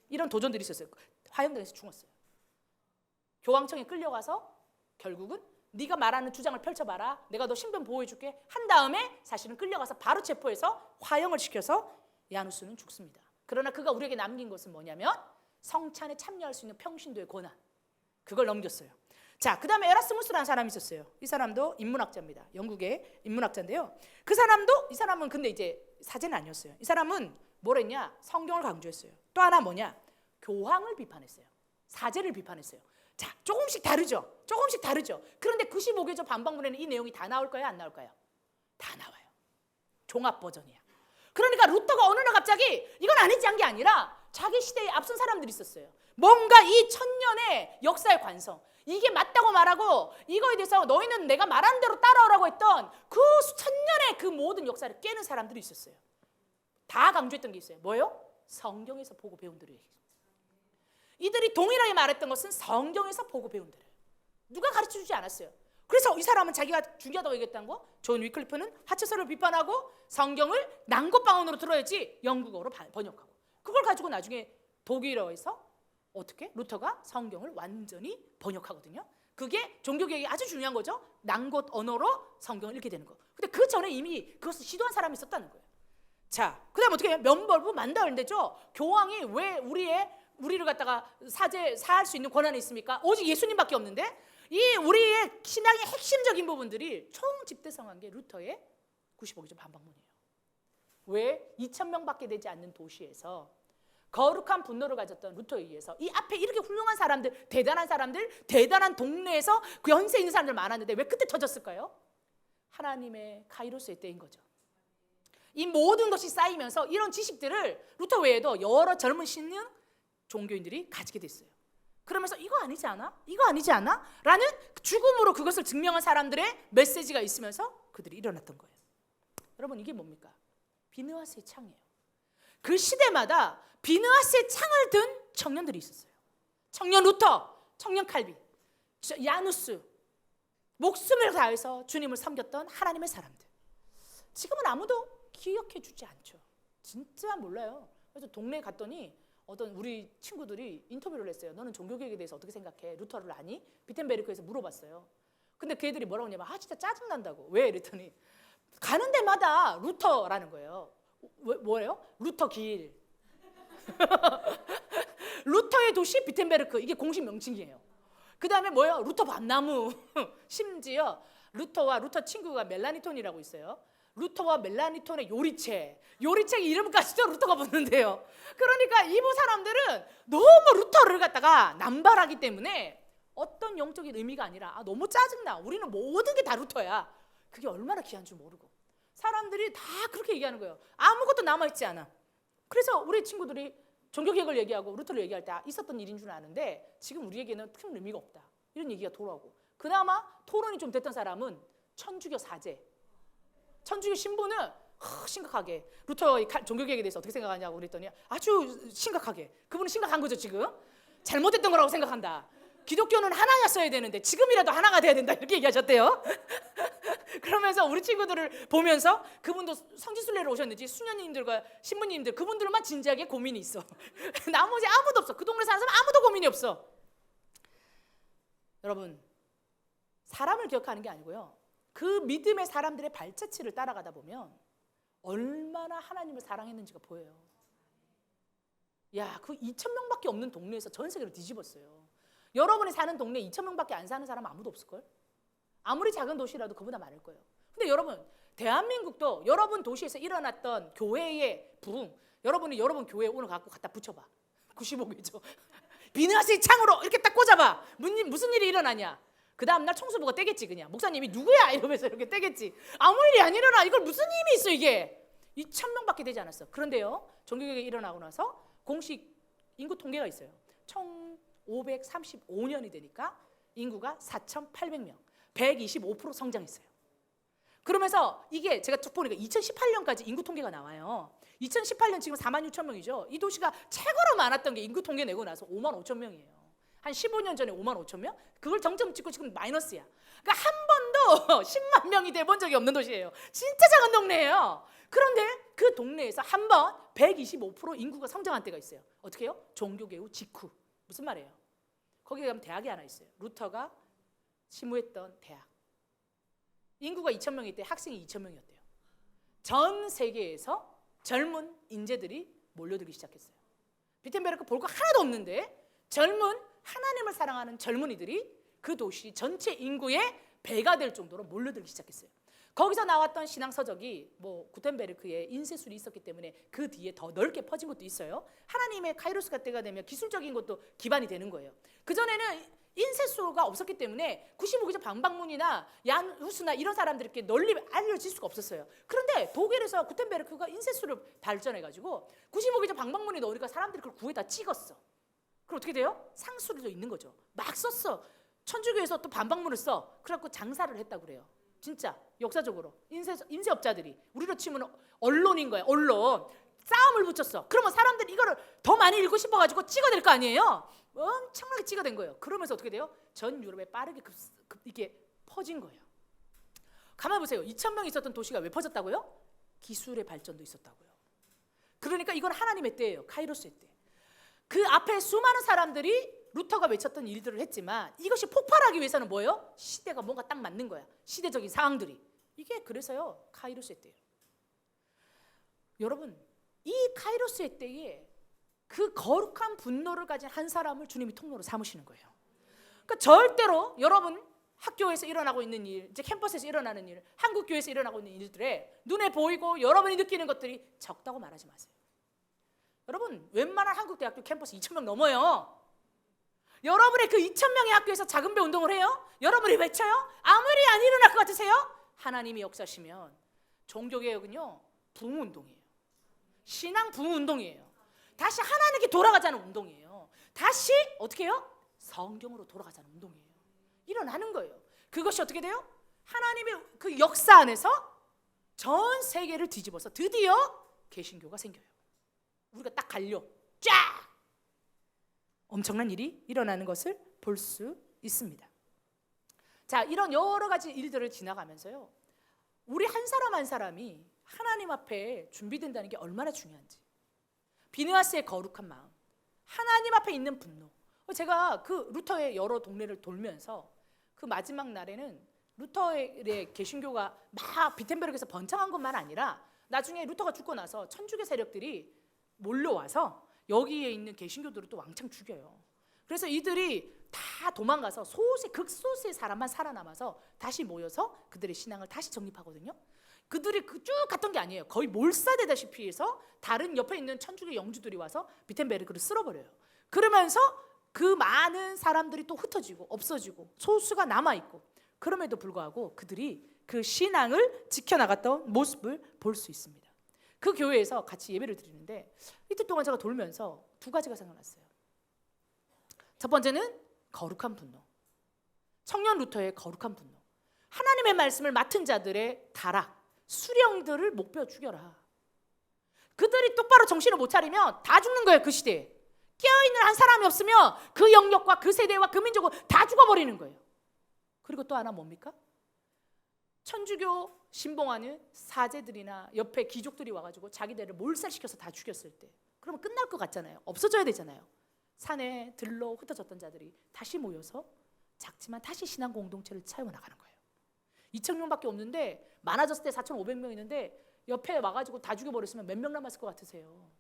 이런 도전들이 있었어요. 화형당에서 죽었어요. 교황청에 끌려가서 결국은 네가 말하는 주장을 펼쳐봐라. 내가 너 신변 보호해줄게. 한 다음에 사실은 끌려가서 바로 체포해서 화형을 시켜서 야누스는 죽습니다. 그러나 그가 우리에게 남긴 것은 뭐냐면 성찬에 참여할 수 있는 평신도의 권한. 그걸 넘겼어요. 자, 그 다음에 에라스무스라는 사람이 있었어요. 이 사람도 인문학자입니다. 영국의 인문학자인데요. 이 사람은 근데 이제 사제는 아니었어요. 이 사람은 뭘 했냐? 성경을 강조했어요. 또 하나 뭐냐? 교황을 비판했어요. 사제를 비판했어요. 자, 조금씩 다르죠. 그런데 95개조 반박문에는 이 내용이 다 나올까요? 안 나올까요? 다 나와요. 종합 버전이야. 그러니까 루터가 어느 날 갑자기 이건 아니지 한 게 아니라 자기 시대에 앞선 사람들이 있었어요. 뭔가 이 1000년의 역사의 관성, 이게 맞다고 말하고 이거에 대해서 너희는 내가 말하는 대로 따라오라고 했던 그 1000년의 그 모든 역사를 깨는 사람들이 있었어요. 다 강조했던 게 있어요. 뭐예요? 성경에서 보고 배운 대로 얘기해요. 이들이 동일하게 말했던 것은 성경에서 보고 배운 대로. 누가 가르쳐주지 않았어요. 그래서 이 사람은 자기가 중요하다고 얘기했다는 거. 존 위클리프는 화채설을 비판하고 성경을 난고방언으로 들어야지 영국어로 번역하고. 그걸 가지고 나중에 독일어에서 어떻게? 루터가 성경을 완전히 번역하거든요. 그게 종교개혁이 아주 중요한 거죠. 난곳 언어로 성경을 읽게 되는 거. 근데 그 전에 이미 그것을 시도한 사람이 있었다는 거예요. 자, 그 다음 어떻게 해요? 면벌부 만다는데죠. 교황이 왜 우리를 갖다가 사할 수 있는 권한이 있습니까? 오직 예수님밖에 없는데 이 우리의 신앙의 핵심적인 부분들이 총 집대성한 게 루터의 95개조 반박문이에요. 왜 2000명밖에 되지 않는 도시에서 거룩한 분노를 가졌던 루터에 의해서 이 앞에 이렇게 훌륭한 사람들, 대단한 사람들, 대단한 동네에서 그 연세 있는 사람들 많았는데 왜 그때 터졌을까요? 하나님의 카이로스의 때인 거죠. 이 모든 것이 쌓이면서 이런 지식들을 루터 외에도 여러 젊은 신흥 종교인들이 가지게 됐어요. 그러면서 이거 아니지 않아? 라는 죽음으로 그것을 증명한 사람들의 메시지가 있으면서 그들이 일어났던 거예요. 여러분 이게 뭡니까? 비느하스의 창이에요. 그 시대마다 비느하스의 창을 든 청년들이 있었어요. 청년 루터, 청년 칼빈, 야누스, 목숨을 다해서 주님을 섬겼던 하나님의 사람들. 지금은 아무도 기억해 주지 않죠. 진짜 몰라요. 그래서 동네에 갔더니 어떤 우리 친구들이 인터뷰를 했어요. 너는 종교개혁에 대해서 어떻게 생각해? 루터를 아니? 비텐베르크에서 물어봤어요. 근데 그 애들이 뭐라고 하냐면 진짜 짜증난다고. 왜? 이랬더니 가는 데마다 루터라는 거예요. 뭐예요? 루터 길. 루터의 도시 비텐베르크, 이게 공식 명칭이에요. 그 다음에 뭐예요? 루터 밤나무. 심지어 루터와 루터 친구가 멜라니톤이라고 있어요. 루터와 멜라니톤의 요리책 이름까지도 루터가 붙는데요. 그러니까 이부 사람들은 너무 루터를 갖다가 남발하기 때문에 어떤 영적인 의미가 아니라 너무 짜증나. 우리는 모든 게 다 루터야. 그게 얼마나 귀한 줄 모르고 사람들이 다 그렇게 얘기하는 거예요. 아무것도 남아있지 않아. 그래서 우리 친구들이 종교개혁을 얘기하고 루터를 얘기할 때 있었던 일인 줄 아는데 지금 우리에게는 큰 의미가 없다, 이런 얘기가 돌아오고, 그나마 토론이 좀 됐던 사람은 천주교 사제, 천주교 신부는 심각하게 루터의 종교개혁에 대해서 어떻게 생각하냐고 그랬더니 아주 심각하게, 그분은 심각한 거죠. 지금 잘못했던 거라고 생각한다. 기독교는 하나였어야 되는데 지금이라도 하나가 돼야 된다, 이렇게 얘기하셨대요. 그러면서 우리 친구들을 보면서 그분도 성지순례로 오셨는지 수녀님들과 신부님들 그분들만 진지하게 고민이 있어. 나머지 아무도 없어. 그 동네 사는 사람 아무도 고민이 없어. 여러분, 사람을 기억하는 게 아니고요, 그 믿음의 사람들의 발자취를 따라가다 보면 얼마나 하나님을 사랑했는지가 보여요. 야, 그 2,000명밖에 없는 동네에서 전 세계를 뒤집었어요. 여러분이 사는 동네에 2,000명밖에 안 사는 사람 아무도 없을걸? 아무리 작은 도시라도 그보다 많을 거예요. 근데 여러분, 대한민국도 여러분 도시에서 일어났던 교회의 부흥, 여러분이 여러분 교회에 오늘 갖다 붙여봐. 95개죠. 비느하스의 창으로 이렇게 딱 꽂아봐. 무슨 일이 일어나냐? 그 다음날 청소부가 떼겠지. 그냥 목사님이 누구야? 이러면서 이렇게 떼겠지. 아무 일이 안 일어나. 이걸 무슨 힘이 있어 이게. 2,000명밖에 되지 않았어. 그런데요, 종교개혁이 일어나고 나서 공식 인구 통계가 있어요. 1535년이 되니까 인구가 4,800명, 125% 성장했어요. 그러면서 이게 제가 쭉 보니까 2018년까지 인구 통계가 나와요. 2018년 지금 46,000명이죠. 이 도시가 최고로 많았던 게 인구 통계 내고 나서 55,000명이에요. 한 15년 전에 55,000명? 그걸 정점 찍고 지금 마이너스야. 그러니까 한 번도 10만 명이 돼본 적이 없는 도시예요. 진짜 작은 동네예요. 그런데 그 동네에서 한 번 125% 인구가 성장한 때가 있어요. 어떻게 해요? 종교개혁 직후. 무슨 말이에요? 거기 가면 대학이 하나 있어요. 루터가 심우했던 대학. 인구가 2,000명일 때 학생이 2,000명이었대요. 전 세계에서 젊은 인재들이 몰려들기 시작했어요. 비텐베르크 볼 거 하나도 없는데 젊은 하나님을 사랑하는 젊은이들이 그 도시 전체 인구의 배가 될 정도로 몰려들기 시작했어요. 거기서 나왔던 신앙 서적이 뭐 구텐베르크에 인쇄술이 있었기 때문에 그 뒤에 더 넓게 퍼진 것도 있어요. 하나님의 카이로스가 때가 되면 기술적인 것도 기반이 되는 거예요. 그전에는 인쇄술가 없었기 때문에 95기죠 방방문이나 얀 후스나 이런 사람들에게 널리 알려질 수가 없었어요. 그런데 독일에서 구텐베르크가 인쇄술을 발전해가지고 95기죠 방방문이 넣으니까 사람들이 그걸 구해다 찍었어. 그럼 어떻게 돼요? 상술도 있는 거죠. 막 썼어. 천주교에서 또 반박문을 써. 그래갖고 장사를 했다고 그래요. 진짜 역사적으로 인쇄업자들이, 우리로 치면 언론인 거야. 언론 싸움을 붙였어. 그러면 사람들이 이거를 더 많이 읽고 싶어가지고 찍어낼 거 아니에요. 엄청나게 찍어낸 거예요. 그러면서 어떻게 돼요? 전 유럽에 빠르게 이게 퍼진 거예요. 가만 보세요. 2,000명이 있었던 도시가 왜 퍼졌다고요? 기술의 발전도 있었다고요. 그러니까 이건 하나님의 때예요. 카이로스의 때. 그 앞에 수많은 사람들이 루터가 외쳤던 일들을 했지만 이것이 폭발하기 위해서는 뭐예요? 시대가 뭔가 딱 맞는 거야. 시대적인 상황들이. 이게 그래서요, 카이로스의 때예요. 여러분, 이 카이로스의 때에 그 거룩한 분노를 가진 한 사람을 주님이 통로로 삼으시는 거예요. 그러니까 절대로 여러분 학교에서 일어나고 있는 일, 이제 캠퍼스에서 일어나는 일, 한국 교회에서 일어나고 있는 일들에 눈에 보이고 여러분이 느끼는 것들이 적다고 말하지 마세요. 여러분, 웬만한 한국 대학교 캠퍼스 2,000명 넘어요. 여러분의 그 2,000명의 학교에서 작은 배 운동을 해요? 여러분이 외쳐요? 아무리 안 일어날 것 같으세요? 하나님이 역사시면 종교개혁은요, 부흥운동이에요. 신앙 부흥운동이에요. 다시 하나님께 돌아가자는 운동이에요. 다시 어떻게 해요? 성경으로 돌아가자는 운동이에요. 일어나는 거예요. 그것이 어떻게 돼요? 하나님의 그 역사 안에서 전 세계를 뒤집어서 드디어 개신교가 생겨요. 우리가 딱 갈려 쫙 엄청난 일이 일어나는 것을 볼 수 있습니다. 자, 이런 여러 가지 일들을 지나가면서요, 우리 한 사람 한 사람이 하나님 앞에 준비된다는 게 얼마나 중요한지. 비느하스의 거룩한 마음, 하나님 앞에 있는 분노. 제가 그 루터의 여러 동네를 돌면서 그 마지막 날에는 루터의 개신교가 막 비텐베르크에서 번창한 것만 아니라 나중에 루터가 죽고 나서 천주교 세력들이 몰려와서 여기에 있는 개신교들을 또 왕창 죽여요. 그래서 이들이 다 도망가서 극소수의 사람만 살아남아서 다시 모여서 그들의 신앙을 다시 정립하거든요. 그들이 쭉 갔던 게 아니에요. 거의 몰살되다시피 해서 다른 옆에 있는 천주교 영주들이 와서 비텐베르크를 쓸어버려요. 그러면서 그 많은 사람들이 또 흩어지고 없어지고 소수가 남아있고, 그럼에도 불구하고 그들이 그 신앙을 지켜나갔던 모습을 볼 수 있습니다. 그 교회에서 같이 예배를 드리는데 이틀 동안 제가 돌면서 두 가지가 생각났어요. 첫 번째는 거룩한 분노, 청년 루터의 거룩한 분노. 하나님의 말씀을 맡은 자들의 타락, 수령들을 목베어 죽여라. 그들이 똑바로 정신을 못 차리면 다 죽는 거예요. 그 시대에 깨어있는 한 사람이 없으면 그 영역과 그 세대와 그 민족을 다 죽어버리는 거예요. 그리고 또 하나 뭡니까? 천주교 신봉하는 사제들이나 옆에 귀족들이 와가지고 자기들을 몰살시켜서 다 죽였을 때, 그러면 끝날 것 같잖아요. 없어져야 되잖아요. 산에 들러 흩어졌던 자들이 다시 모여서 작지만 다시 신앙 공동체를 채워나가는 거예요. 2,000명밖에 없는데 많아졌을 때 4,500명 있는데 옆에 와가지고 다 죽여버렸으면 몇 명 남았을 것 같으세요?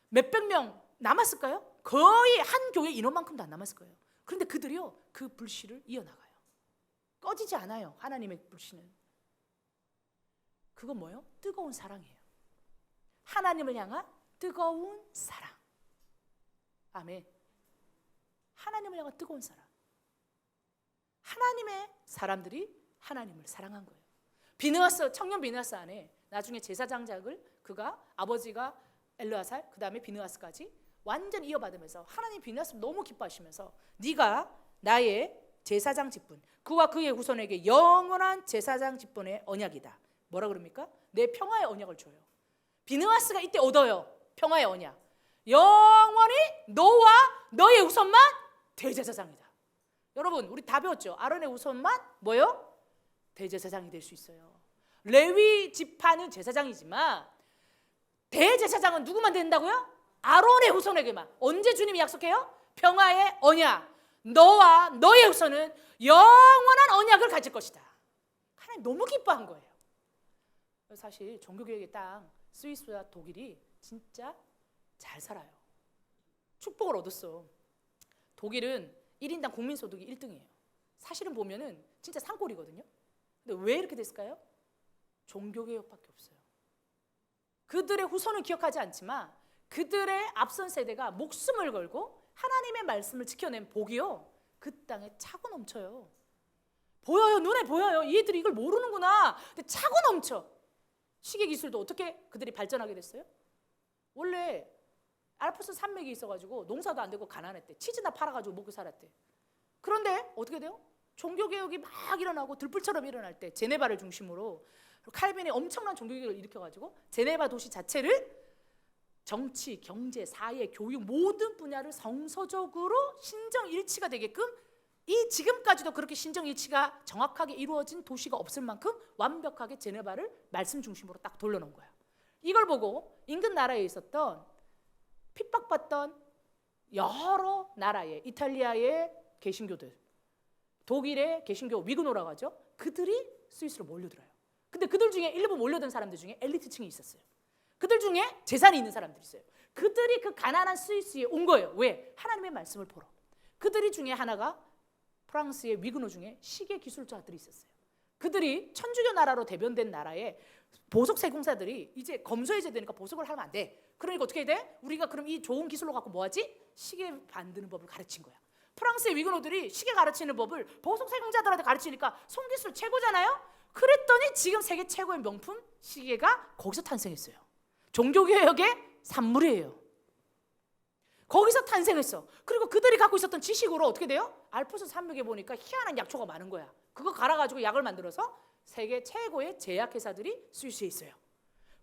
몇백 명 남았을까요? 거의 한 교회 인원만큼도 안 남았을 거예요. 그런데 그들이요, 그 불씨를 이어나가요. 꺼지지 않아요. 하나님의 불씨는. 그건 뭐예요? 뜨거운 사랑이에요. 하나님을 향한 뜨거운 사랑. 아멘. 하나님을 향한 뜨거운 사랑. 하나님의 사람들이 하나님을 사랑한 거예요. 비느하스, 청년 비느하스 안에 나중에 제사장작을 그가 아버지가 엘르아살, 그 다음에 비느하스까지 완전히 이어받으면서 하나님 비느하스를 너무 기뻐하시면서 네가 나의 제사장 직분, 그와 그의 후손에게 영원한 제사장 직분의 언약이다. 뭐라 그럽니까? 내 평화의 언약을 줘요. 비느하스가 이때 얻어요. 평화의 언약. 영원히 너와 너의 후손만 대제사장이다. 여러분, 우리 다 배웠죠? 아론의 후손만 뭐요? 대제사장이 될 수 있어요. 레위 지파는 제사장이지만 대제사장은 누구만 된다고요? 아론의 후손에게만. 언제 주님이 약속해요? 평화의 언약. 너와 너의 후손은 영원한 언약을 가질 것이다. 하나님 너무 기뻐한 거예요. 사실 종교개혁의 땅 스위스와 독일이 진짜 잘 살아요. 축복을 얻었어. 독일은 1인당 국민소득이 1등이에요. 사실은 보면은 진짜 산골이거든요. 근데 왜 이렇게 됐을까요? 종교개혁밖에 없어요. 그들의 후손을 기억하지 않지만 그들의 앞선 세대가 목숨을 걸고 하나님의 말씀을 지켜낸 복이요, 그 땅에 차고 넘쳐요. 보여요. 눈에 보여요. 얘들이 이걸 모르는구나. 근데 차고 넘쳐. 시계 기술도 어떻게 그들이 발전하게 됐어요? 원래 알프스 산맥이 있어가지고 농사도 안 되고 가난했대. 치즈나 팔아가지고 먹고 살았대. 그런데 어떻게 돼요? 종교개혁이 막 일어나고 들불처럼 일어날 때 제네바를 중심으로 칼빈이 엄청난 종교개혁을 일으켜가지고 제네바 도시 자체를 정치, 경제, 사회, 교육 모든 분야를 성서적으로 신정일치가 되게끔, 이 지금까지도 그렇게 신정일치가 정확하게 이루어진 도시가 없을 만큼 완벽하게 제네바를 말씀 중심으로 딱 돌려놓은 거야. 이걸 보고 인근 나라에 있었던 핍박받던 여러 나라의, 이탈리아의 개신교들, 독일의 개신교 위그노라고 하죠. 그들이 스위스로 몰려들어요. 근데 그들 중에 일부 몰려든 사람들 중에 엘리트층이 있었어요. 그들 중에 재산이 있는 사람들이 있어요. 그들이 그 가난한 스위스에 온 거예요. 왜? 하나님의 말씀을 보러. 그들이 중에 하나가 프랑스의 위그노 중에 시계 기술자들이 있었어요. 그들이 천주교 나라로 대변된 나라에 보석 세공사들이 이제 검소해져야 되니까 보석을 하면 안 돼. 그러니까 어떻게 해야 돼? 우리가 그럼 이 좋은 기술로 갖고 뭐하지? 시계 만드는 법을 가르친 거야. 프랑스의 위그노들이 시계 가르치는 법을 보석 세공자들한테 가르치니까 손기술 최고잖아요. 그랬더니 지금 세계 최고의 명품 시계가 거기서 탄생했어요. 종교개혁의 산물이에요. 거기서 탄생했어. 그리고 그들이 갖고 있었던 지식으로 어떻게 돼요? 알프스 산맥에 보니까 희한한 약초가 많은 거야. 그거 갈아가지고 약을 만들어서 세계 최고의 제약회사들이 스위스에 있어요.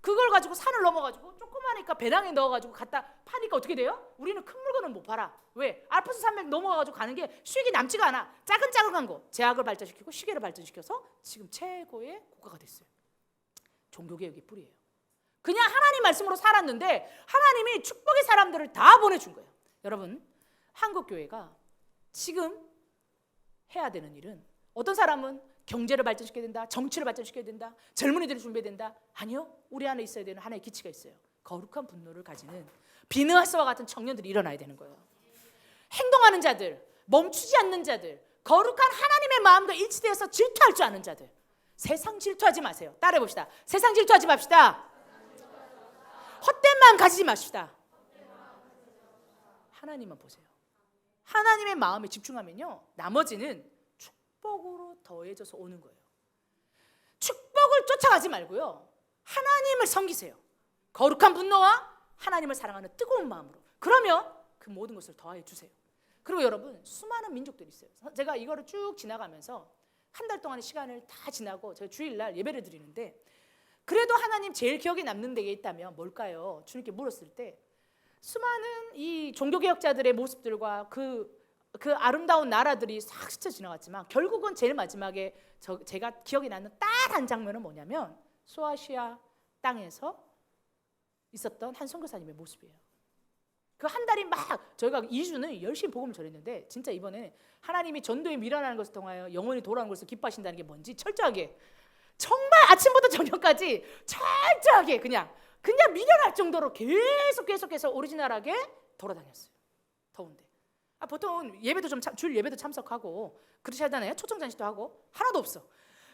그걸 가지고 산을 넘어가지고 조그마하니까 배낭에 넣어가지고 갖다 파니까 어떻게 돼요? 우리는 큰 물건은 못 팔아. 왜? 알프스 산맥 넘어가가지고 가는 게 수익이 남지가 않아. 짜근짜근한 거 제약을 발전시키고 시계를 발전시켜서 지금 최고의 국가가 됐어요. 종교개혁의 뿌리예요. 그냥 하나님 말씀으로 살았는데 하나님이 축복의 사람들을 다 보내준 거예요. 여러분, 한국교회가 지금 해야 되는 일은, 어떤 사람은 경제를 발전시켜야 된다, 정치를 발전시켜야 된다, 젊은이들을 준비해야 된다. 아니요, 우리 안에 있어야 되는 하나의 기치가 있어요. 거룩한 분노를 가지는 비느하스와 같은 청년들이 일어나야 되는 거예요. 행동하는 자들, 멈추지 않는 자들, 거룩한 하나님의 마음과 일치되어서 질투할 줄 아는 자들. 세상 질투하지 마세요. 따라해 봅시다. 세상 질투하지 맙시다. 헛된 마음 가지지 맙시다. 하나님만 보세요. 하나님의 마음에 집중하면요, 나머지는 축복으로 더해져서 오는 거예요. 축복을 쫓아가지 말고요, 하나님을 섬기세요. 거룩한 분노와 하나님을 사랑하는 뜨거운 마음으로. 그러면 그 모든 것을 더하여 주세요. 그리고 여러분, 수많은 민족들이 있어요. 제가 이거를 쭉 지나가면서 한 달 동안의 시간을 다 지나고 제가 주일날 예배를 드리는데, 그래도 하나님 제일 기억에 남는 게 있다면 뭘까요? 주님께 물었을 때 수많은 이 종교개혁자들의 모습들과 그 아름다운 나라들이 싹 스쳐 지나갔지만 결국은 제일 마지막에 제가 기억이 나는 딱 한 장면은 뭐냐면, 소아시아 땅에서 있었던 한 선교사님의 모습이에요. 그 한 달이 막 저희가 2주는 열심히 복음을 전했는데, 진짜 이번에 하나님이 전도에 미련하는 것을 통하여 영원히 돌아오는 것을 기뻐하신다는 게 뭔지 철저하게, 정말 아침부터 저녁까지 철저하게 그냥 미련할 정도로 계속해서 오리지널하게 돌아다녔어요. 더운데. 보통 예배도 좀 주일 예배도 참석하고 그러셔야 하잖아요. 초청 잔치도 하고. 하나도 없어.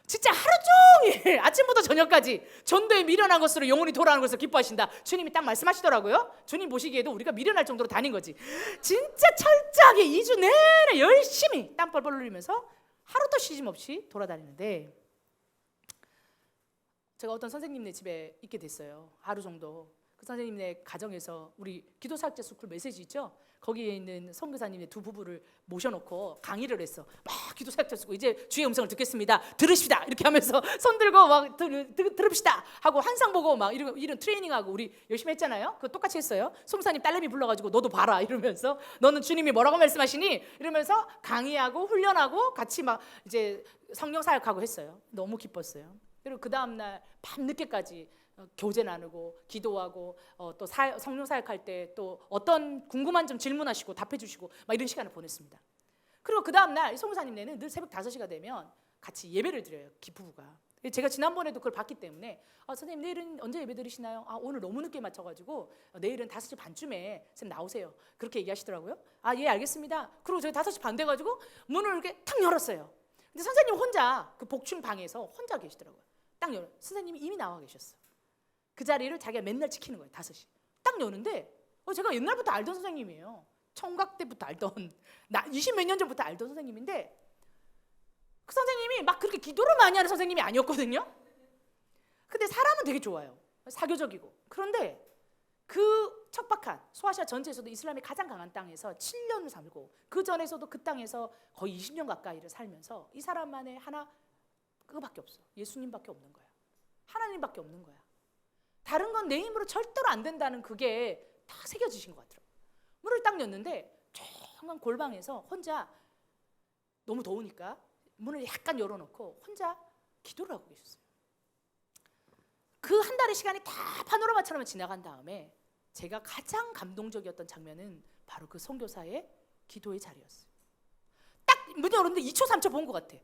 진짜 하루 종일 아침부터 저녁까지 전도에 미련한 것으로 영혼이 돌아오는 것을 기뻐하신다. 주님이 딱 말씀하시더라고요. 주님 보시기에도 우리가 미련할 정도로 다닌 거지. 진짜 철저하게 2주 내내 열심히 땀 뻘뻘 흘리면서 하루도 쉬짐 없이 돌아다니는데, 제가 어떤 선생님네 집에 있게 됐어요. 하루 정도. 그 선생님네 가정에서 우리 기도사역자 스쿨 메시지 있죠? 거기에 있는 선교사님의 두 부부를 모셔놓고 강의를 했어. 막 기도사역자 스쿨, 이제 주의 음성을 듣겠습니다, 들으십시다, 이렇게 하면서 손 들고 막 들읍시다 하고 환상 보고 막 이런 트레이닝하고 우리 열심히 했잖아요. 그거 똑같이 했어요. 송사님 딸내미 불러가지고 너도 봐라 이러면서, 너는 주님이 뭐라고 말씀하시니 이러면서 강의하고 훈련하고 같이 막 이제 성령 사역하고 했어요. 너무 기뻤어요. 그리고 그 다음날 밤 늦게까지 교제 나누고 기도하고 또 성령 사역할 때 또 어떤 궁금한 점 질문하시고 답해 주시고 막 이런 시간을 보냈습니다. 그리고 그 다음날 송사님네는 늘 새벽 5시가 되면 같이 예배를 드려요, 기부부가. 제가 지난번에도 그걸 봤기 때문에 선생님 내일은 언제 예배 드리시나요? 오늘 너무 늦게 맞춰가지고 내일은 5시 반쯤에 선생님 나오세요, 그렇게 얘기하시더라고요. 예, 알겠습니다. 그리고 저희 5시 반 돼가지고 문을 이렇게 탁 열었어요. 근데 선생님 혼자 그 복층 방에서 혼자 계시더라고요. 딱 열어. 선생님이 이미 나와 계셨어. 그 자리를 자기가 맨날 지키는 거예요. 5시. 딱 여는데 제가 옛날부터 알던 선생님이에요. 청각 때부터 알던, 나 20몇 년 전부터 알던 선생님인데, 그 선생님이 막 그렇게 기도를 많이 하는 선생님이 아니었거든요. 근데 사람은 되게 좋아요. 사교적이고. 그런데 그 척박한 소아시아 전체에서도 이슬람이 가장 강한 땅에서 7년을 살고, 그 전에서도 그 땅에서 거의 20년 가까이를 살면서 이 사람만의 하나 그거밖에 없어. 예수님밖에 없는 거야. 하나님밖에 없는 거야. 다른 건 내 힘으로 절대로 안 된다는 그게 딱 새겨지신 것 같더라고요. 문을 딱 열는데 조용한 골방에서 혼자, 너무 더우니까 문을 약간 열어놓고 혼자 기도를 하고 계셨어요. 그 한 달의 시간이 다 파노라마처럼 지나간 다음에 제가 가장 감동적이었던 장면은 바로 그 선교사의 기도의 자리였어요. 딱 문 열었는데 2초 3초 본 것 같아.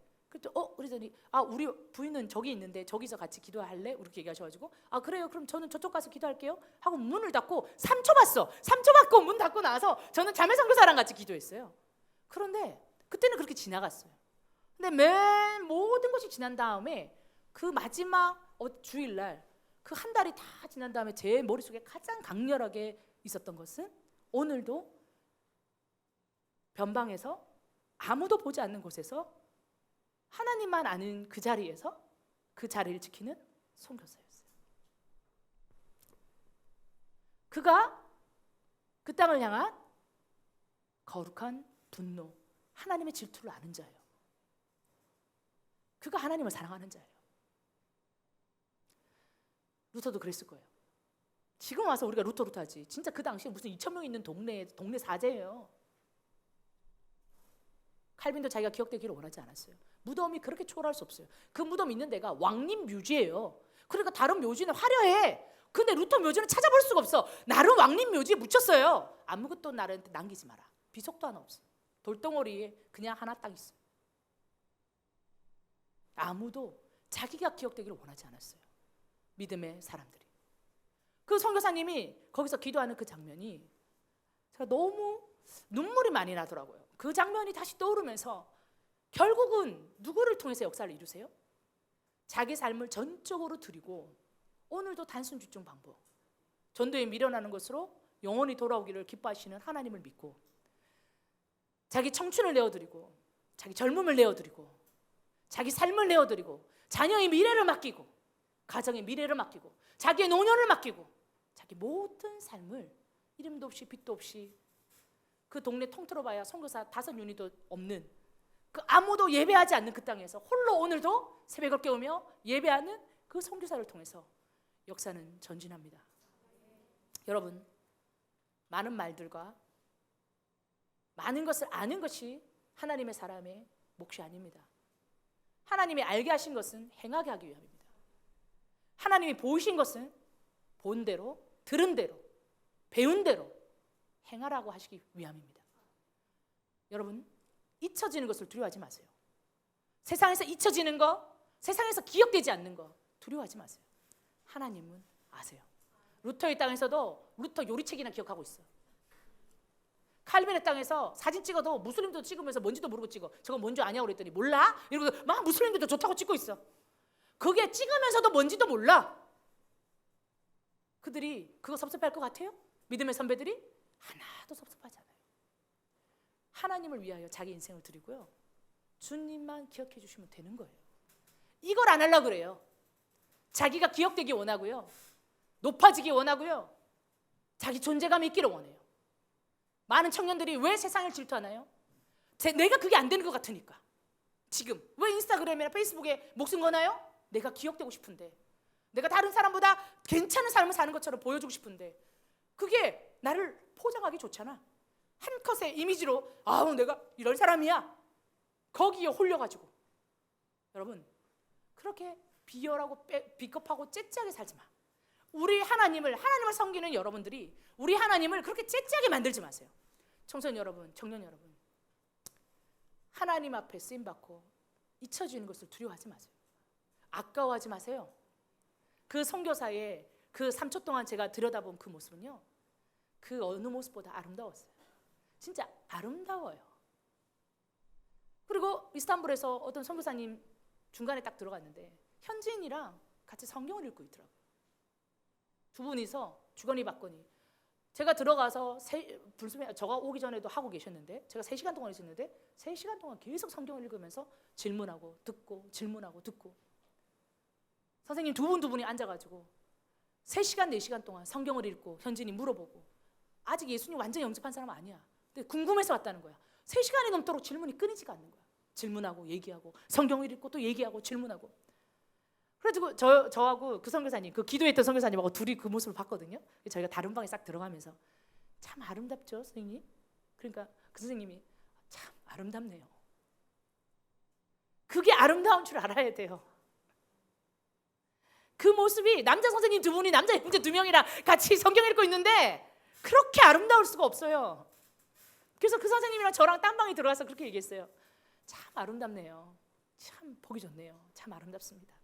그랬더니 우리 부인은 저기 있는데 저기서 같이 기도할래? 이렇게 얘기하셔가지고 그래요, 그럼 저는 저쪽 가서 기도할게요 하고 문을 닫고 3초 봤어. 3초 받고 문 닫고 나서 저는 자매 선교사랑 같이 기도했어요. 그런데 그때는 그렇게 지나갔어요. 근데 맨 모든 것이 지난 다음에 그 마지막 주일날 그 한 달이 다 지난 다음에 제 머릿속에 가장 강렬하게 있었던 것은, 오늘도 변방에서 아무도 보지 않는 곳에서 하나님만 아는 그 자리에서 그 자리를 지키는 선교사였어요. 그가 그 땅을 향한 거룩한 분노, 하나님의 질투를 아는 자예요. 그가 하나님을 사랑하는 자예요. 루터도 그랬을 거예요. 지금 와서 우리가 루터 하지. 진짜 그 당시에 무슨 2,000명 있는 동네 사제예요. 칼빈도 자기가 기억되기를 원하지 않았어요. 무덤이 그렇게 초월할 수 없어요. 그 무덤 있는 데가 왕님 묘지예요. 그러니까 다른 묘지는 화려해. 근데 루터 묘지는 찾아볼 수가 없어. 나름 왕님 묘지에 묻혔어요. 아무것도 나한테 남기지 마라. 비석도 하나 없어. 돌덩어리에 그냥 하나 딱 있어. 아무도 자기가 기억되기를 원하지 않았어요. 믿음의 사람들이. 그 선교사님이 거기서 기도하는 그 장면이 제가 너무 눈물이 많이 나더라고요. 그 장면이 다시 떠오르면서 결국은 누구를 통해서 역사를 이루세요? 자기 삶을 전적으로 드리고 오늘도 단순 집중 방법, 전도에 미련하는 것으로 영원히 돌아오기를 기뻐하시는 하나님을 믿고 자기 청춘을 내어드리고 자기 젊음을 내어드리고 자기 삶을 내어드리고 자녀의 미래를 맡기고 가정의 미래를 맡기고 자기의 노년을 맡기고 자기 모든 삶을 이름도 없이 빛도 없이 그 동네 통틀어 봐야 선교사 5유닛도 없는 그 아무도 예배하지 않는 그 땅에서 홀로 오늘도 새벽을 깨우며 예배하는 그 선교사를 통해서 역사는 전진합니다. 여러분, 많은 말들과 많은 것을 아는 것이 하나님의 사람의 몫이 아닙니다. 하나님이 알게 하신 것은 행하게 하기 위함입니다. 하나님이 보이신 것은 본 대로, 들은 대로, 배운 대로 행하라고 하시기 위함입니다. 여러분, 잊혀지는 것을 두려워하지 마세요. 세상에서 잊혀지는 거, 세상에서 기억되지 않는 거 두려워하지 마세요. 하나님은 아세요. 루터의 땅에서도 루터 요리책이나 기억하고 있어. 칼빈의 땅에서 사진 찍어도 무슬림도 찍으면서 뭔지도 모르고 찍어. 저거 뭔지 아냐고 그랬더니 몰라? 이러고 막 무슬림들도 좋다고 찍고 있어. 그게 찍으면서도 뭔지도 몰라. 그들이 그거 섭섭할 것 같아요? 믿음의 선배들이? 하나도 섭섭하지 않아요. 하나님을 위하여 자기 인생을 드리고요, 주님만 기억해 주시면 되는 거예요. 이걸 안 하려고 그래요. 자기가 기억되기 원하고요, 높아지기 원하고요, 자기 존재감이 있기를 원해요. 많은 청년들이 왜 세상을 질투하나요? 내가 그게 안 되는 것 같으니까. 지금 왜 인스타그램이나 페이스북에 목숨 거나요? 내가 기억되고 싶은데, 내가 다른 사람보다 괜찮은 삶을 사는 것처럼 보여주고 싶은데, 그게 나를 포장하기 좋잖아. 한 컷의 이미지로 내가 이런 사람이야, 거기에 홀려가지고. 여러분, 그렇게 비열하고 비겁하고 째째하게 살지 마. 우리 하나님을 섬기는 여러분들이 우리 하나님을 그렇게 째째하게 만들지 마세요. 청소년 여러분, 청년 여러분, 하나님 앞에 쓰임받고 잊혀지는 것을 두려워하지 마세요. 아까워하지 마세요. 그 선교사의 그 3초 동안 제가 들여다본 그 모습은요, 그 어느 모습보다 아름다웠어요. 진짜 아름다워요. 그리고 이스탄불에서 어떤 선교사님 중간에 딱 들어갔는데 현지인이랑 같이 성경을 읽고 있더라고요. 두 분이서 주거니 받거니. 제가 들어가서 저가 오기 전에도 하고 계셨는데, 제가 3시간 동안 있었는데 3시간 동안 계속 성경을 읽으면서 질문하고 듣고 질문하고 듣고, 선생님 두 분이 앉아가지고 3시간 4시간 동안 성경을 읽고 현지인이 물어보고, 아직 예수님 완전히 영접한 사람은 아니야. 근데 궁금해서 왔다는 거야. 3시간이 넘도록 질문이 끊이지가 않는 거야. 질문하고 얘기하고 성경을 읽고 또 얘기하고 질문하고. 그래가지고 저하고 그 선교사님, 그 기도했던 선교사님하고 둘이 그 모습을 봤거든요. 저희가 다른 방에 싹 들어가면서 참 아름답죠, 선생님? 그러니까 그 선생님이 참 아름답네요. 그게 아름다운 줄 알아야 돼요. 그 모습이 남자 선생님 2분이 남자 형제 2명이랑 같이 성경 읽고 있는데 그렇게 아름다울 수가 없어요. 그래서 그 선생님이랑 저랑 딴 방에 들어가서 그렇게 얘기했어요. 참 아름답네요. 참 보기 좋네요. 참 아름답습니다.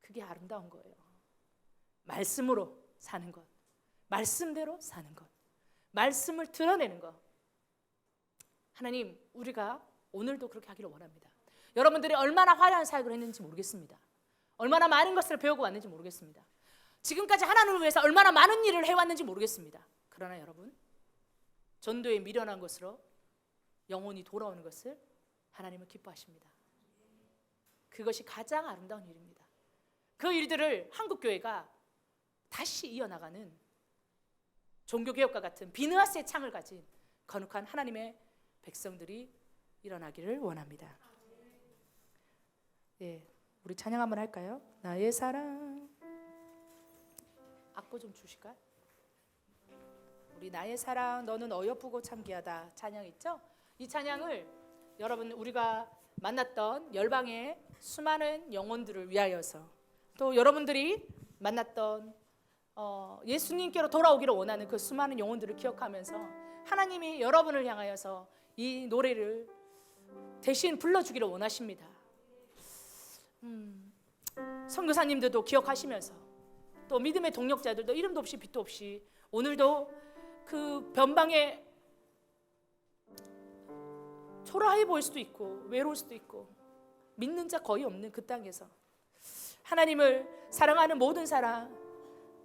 그게 아름다운 거예요. 말씀으로 사는 것, 말씀대로 사는 것, 말씀을 드러내는 것. 하나님, 우리가 오늘도 그렇게 하기를 원합니다. 여러분들이 얼마나 화려한 사역을 했는지 모르겠습니다. 얼마나 많은 것을 배우고 왔는지 모르겠습니다. 지금까지 하나님을 위해서 얼마나 많은 일을 해왔는지 모르겠습니다. 그러나 여러분, 전도에 미련한 것으로 영혼이 돌아오는 것을 하나님은 기뻐하십니다. 그것이 가장 아름다운 일입니다. 그 일들을 한국교회가 다시 이어나가는 종교개혁과 같은 비느하스의 창을 가진 거룩한 하나님의 백성들이 일어나기를 원합니다. 네, 우리 찬양 한번 할까요? 나의 사랑 악보 좀 주실까요? 우리 나의 사랑 너는 어여쁘고 참 귀하다 찬양 있죠? 이 찬양을 여러분 우리가 만났던 열방의 수많은 영혼들을 위하여서 또 여러분들이 만났던 예수님께로 돌아오기를 원하는 그 수많은 영혼들을 기억하면서 하나님이 여러분을 향하여서 이 노래를 대신 불러주기를 원하십니다. 선교사님들도 기억하시면서 또 믿음의 동력자들도 이름도 없이 빛도 없이 오늘도 그 변방에 초라해 보일 수도 있고 외로울 수도 있고 믿는 자 거의 없는 그 땅에서 하나님을 사랑하는 모든 사랑,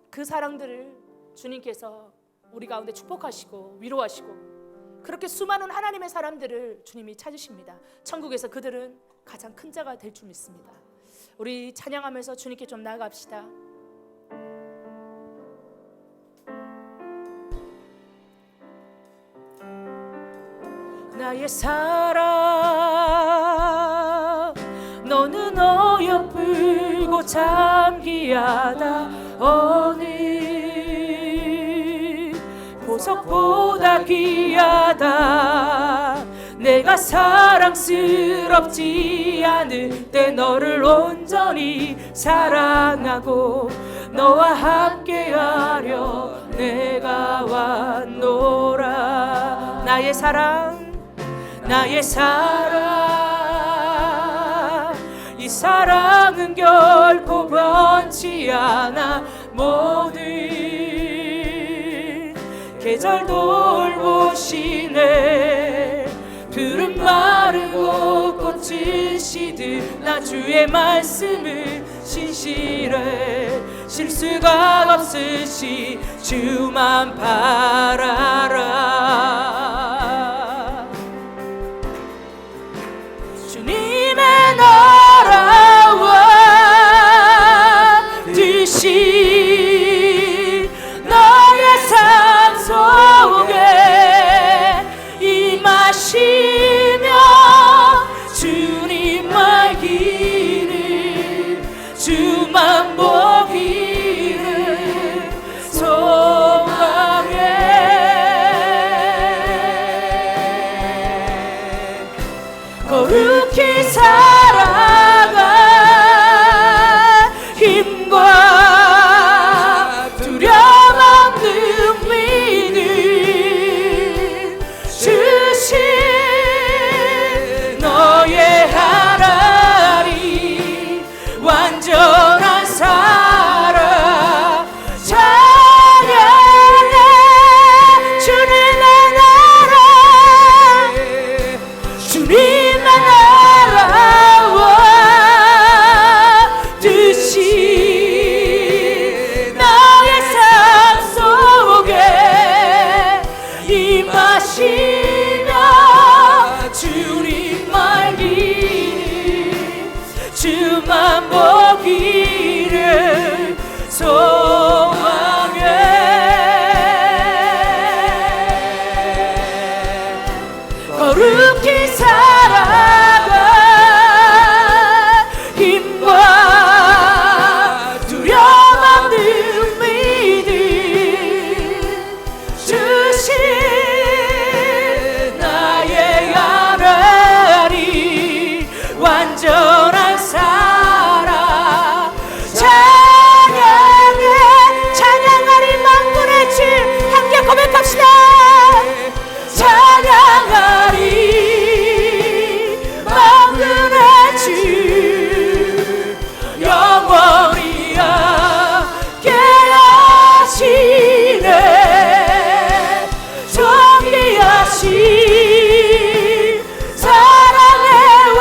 그 사랑들을 주님께서 우리 가운데 축복하시고 위로하시고 그렇게 수많은 하나님의 사람들을 주님이 찾으십니다. 천국에서 그들은 가장 큰 자가 될 줄 믿습니다. 우리 찬양하면서 주님께 좀 나아갑시다. 나의 사랑 너는 어여쁘고 참 귀하다. 어느 보석보다 귀하다. 내가 사랑스럽지 않을 때 너를 온전히 사랑하고 너와 함께하려 내가 왔노라. 나의 사랑 나의 사랑 이 사랑은 결코 변치 않아. 모든 계절 돌보시네. 푸른 마르고 꽃을 시듯 나 주의 말씀을 신실해. 실수가 없으시 주만 바라라. 주님의 나라와 뜻이 너의 삶 속에 임하시며 주님의 길을 주만 보기를 소망해. 거룩히 살아가 힘과 두려움 없는 믿음 주신 너의 하나님 완전한 사랑 찬양해. 주님의 나라 주님의 나라와 뜻이 나의 삶 속에 임하시며 주님의 길 주만 보기를 소망해. 거룩히 살아가 힘과 두려움 없는 믿음 주신 나의 하나님 완전한 사랑 찬양해. 찬양하리 만군의 주 함께 고백합시다. 찬양하리 만군의 주 영원히 함께 하시네. 존귀하신 사랑의 왕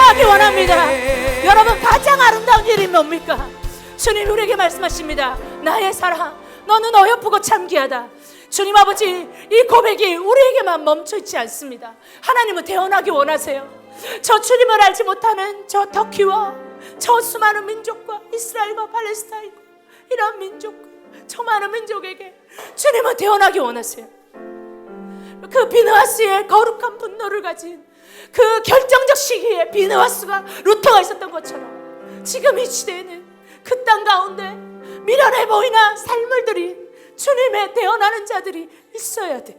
기도하기 원합니다. 여러분, 가장 아름다운 일이 뭡니까? 주님 우리에게 말씀하십니다. 나의 사랑, 너는 어여쁘고 참귀하다. 주님 아버지, 이 고백이 우리에게만 멈춰있지 않습니다. 하나님은 태어나기 원하세요. 저 주님을 알지 못하는 저 터키와 저 수많은 민족과 이스라엘과 팔레스타인, 이런 민족과 저 많은 민족에게 주님은 태어나기 원하세요. 그 비느하스의 거룩한 분노를 가진 그 결정적 시기에 비느하스가 루터가 있었던 것처럼 지금 이 시대에는 그 땅 가운데 미련해 보이나 삶을들이 주님의 태어나는 자들이 있어야 돼요.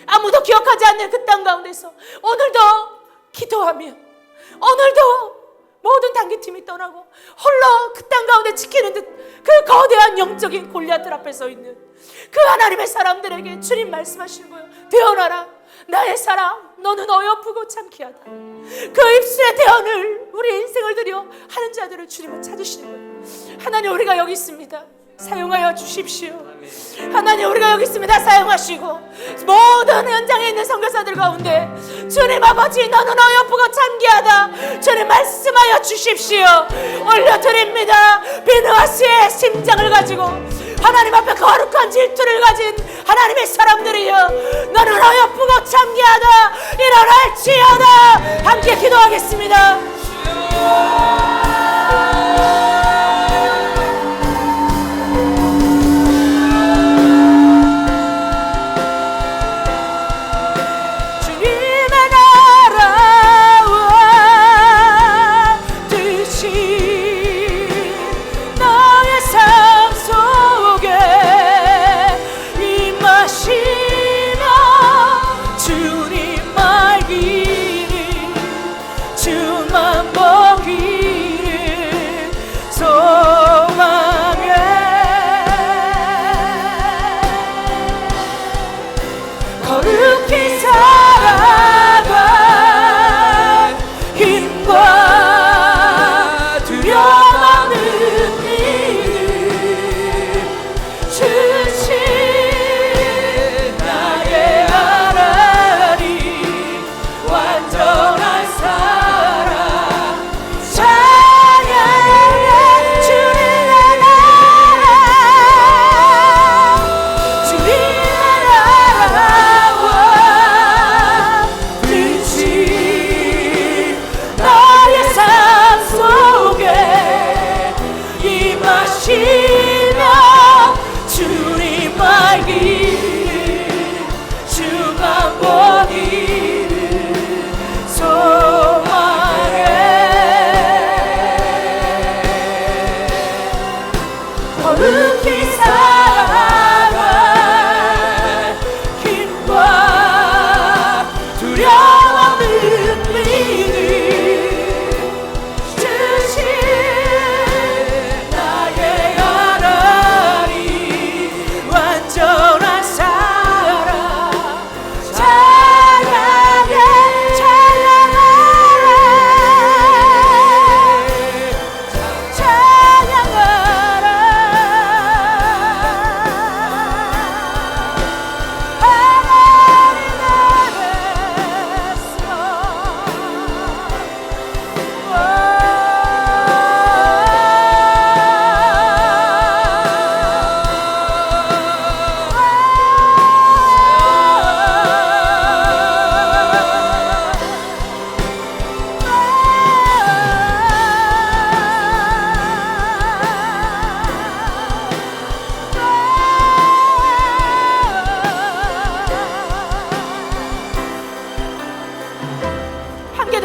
아무도 기억하지 않는 그 땅 가운데서 오늘도 기도하며, 오늘도 모든 단기팀이 떠나고 홀로 그 땅 가운데 지키는 듯 그 거대한 영적인 골리앗들 앞에 서 있는 그 하나님의 사람들에게 주님 말씀하시는 거예요. 태어나라, 나의 사랑, 너는 어여쁘고 참귀하다. 그 입술의 대언을 우리 인생을 들여 하는 자들을 주님은 찾으시는 거예요. 하나님, 우리가 여기 있습니다. 사용하여 주십시오. 하나님, 우리가 여기 있습니다. 사용하시고 모든 현장에 있는 선교사들 가운데 주님 아버지, 너는 어여쁘고 참귀하다. 주님 말씀하여 주십시오. 올려드립니다. 비느하스의 심장을 가지고 하나님 앞에 거룩한 질투를 가진 하나님의 사람들이여, 너는 어여쁘고 참귀하다. 일어날지어다. 함께 기도하겠습니다.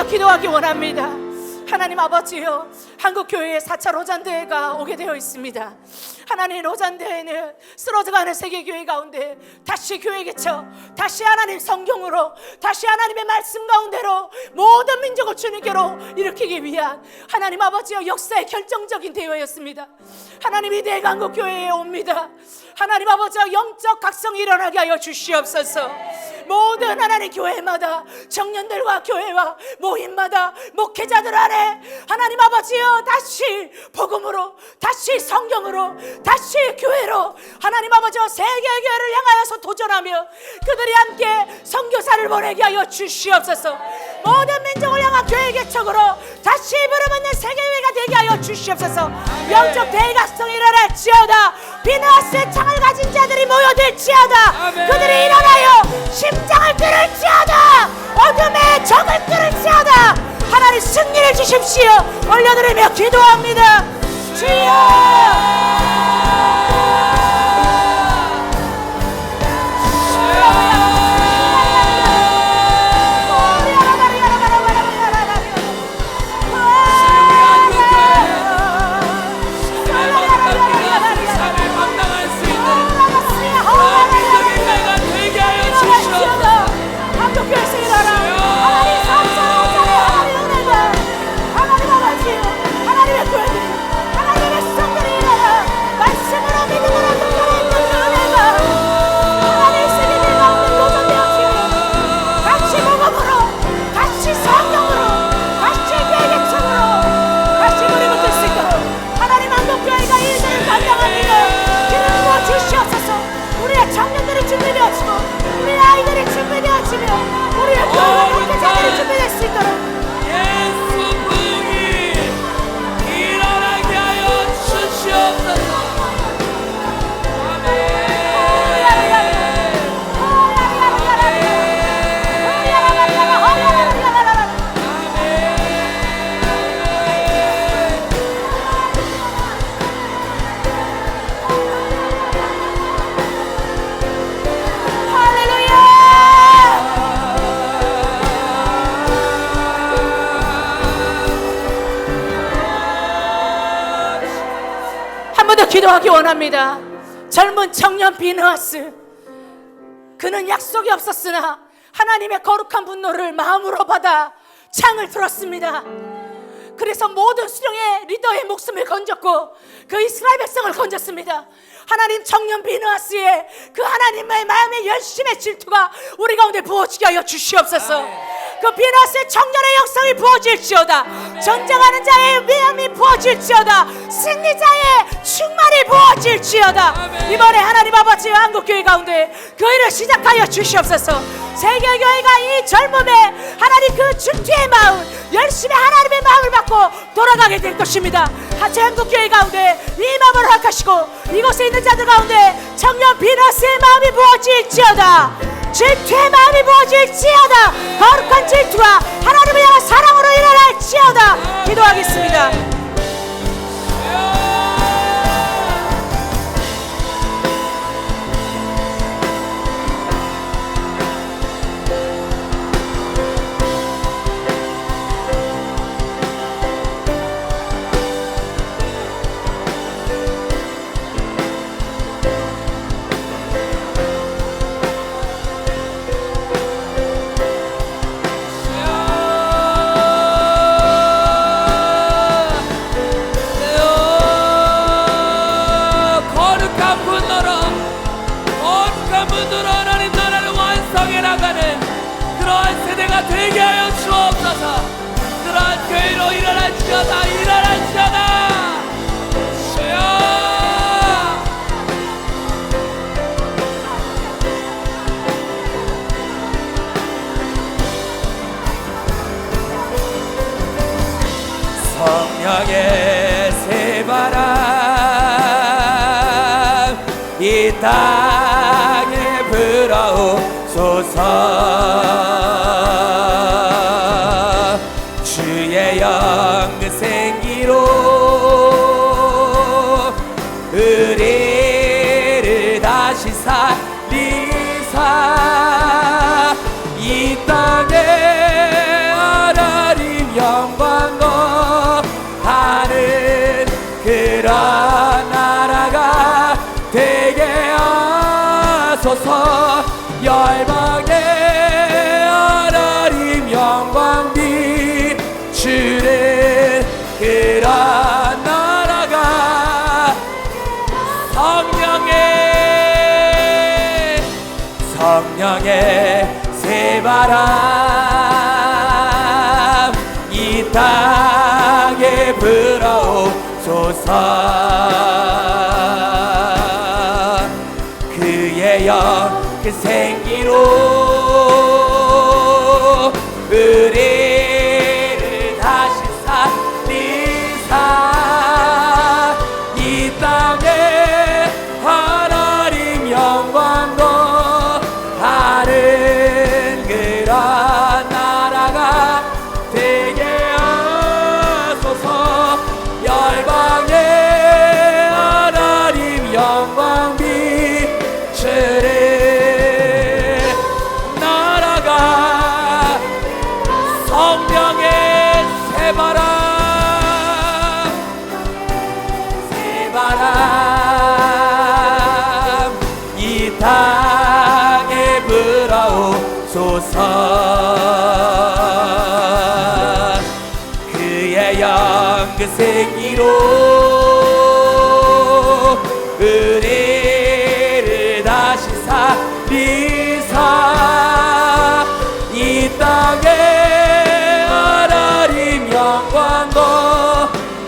기도하기 원합니다. 하나님 아버지요, 한국교회에 4차 로잔대회가 오게 되어 있습니다. 하나님, 로잔대회는 쓰러져가는 세계교회 가운데 다시 교회 개척, 다시 하나님 성경으로, 다시 하나님의 말씀 가운데로 모든 민족을 주님께로 일으키기 위한 하나님 아버지요, 역사의 결정적인 대회였습니다. 하나님, 이 대한국교회에 옵니다. 하나님 아버지요, 영적 각성이 일어나게 하여 주시옵소서. 모든 하나님 교회마다, 청년들과 교회와 모임마다, 목회자들 안에 하나님 아버지여, 다시 복음으로, 다시 성경으로, 다시 교회로 하나님 아버지여, 세계교회를 향하여서 도전하며 그들이 함께 선교사를 보내게 하여 주시옵소서. 모든 민족을 향한 교회 개척으로 다시 부름받는 세계회가 되게 하여 주시옵소서. 영적 대각성이 일어날지어다. 비느하스의 창을 가진 자들이 모여들지어다. 그들이 일어나여 심장을 뚫을지어다. 어둠의 적을 뚫을지어다. 하나님 승리를 주십시오. 올려드리며 기도합니다. 주여. 기도하기 원합니다. 젊은 청년 비느하스, 그는 약속이 없었으나 하나님의 거룩한 분노를 마음으로 받아 창을 들었습니다. 그래서 모든 수령의 리더의 목숨을 건졌고 그 이스라엘 백성을 건졌습니다. 하나님, 청년 비느하스의 그 하나님의 마음의 열심의 질투가 우리 가운데 부어지게 하여 주시옵소서. 그 비느하스의 청년의 영성이 부어질지어다. 전쟁하는 자의 위엄이 부어질지어다. 승리자의 충만이 부어질지어다. 이번에 하나님 아버지 한국교회 가운데 그 일을 시작하여 주시옵소서. 세계교회가 이 젊음에 하나님 그 질투의 마음, 열심히 하나님의 마음을 받고 돌아가게 될 것입니다. 한국교회 가운데 이 마음을 허락하시고 이곳에 있는 자들 가운데 청년 비느하스의 마음이 부어질지어다. 질투의 마음이 부어질지어다. 거룩한 질투가 하나님을 향한 사랑으로 일어날지어다. 기도하겠습니다. 되게 하여 주옵소서. 그러한 교회로 일어날지어다. 일어날지어다. 주여. 성령의 새바람 이 땅에 불어오소서. 생기로 의리를 다시 살리사 이 땅에 하나님 영광 거하는 그런 나라가 되게 하소서. 열방에 하나님 영광 주는 그런 나라가 성령의 새바람 이 땅에 불어오소서. 그의 영 그 생기로 의리를 그런 나라가 되게 하소서. 열방의 하나님 영광 비추는 나라가 성령의 새바람 이 땅에 불어오소서. 그의 영그 생기로 우리를 다시 살리사 이 땅에 하나님 영광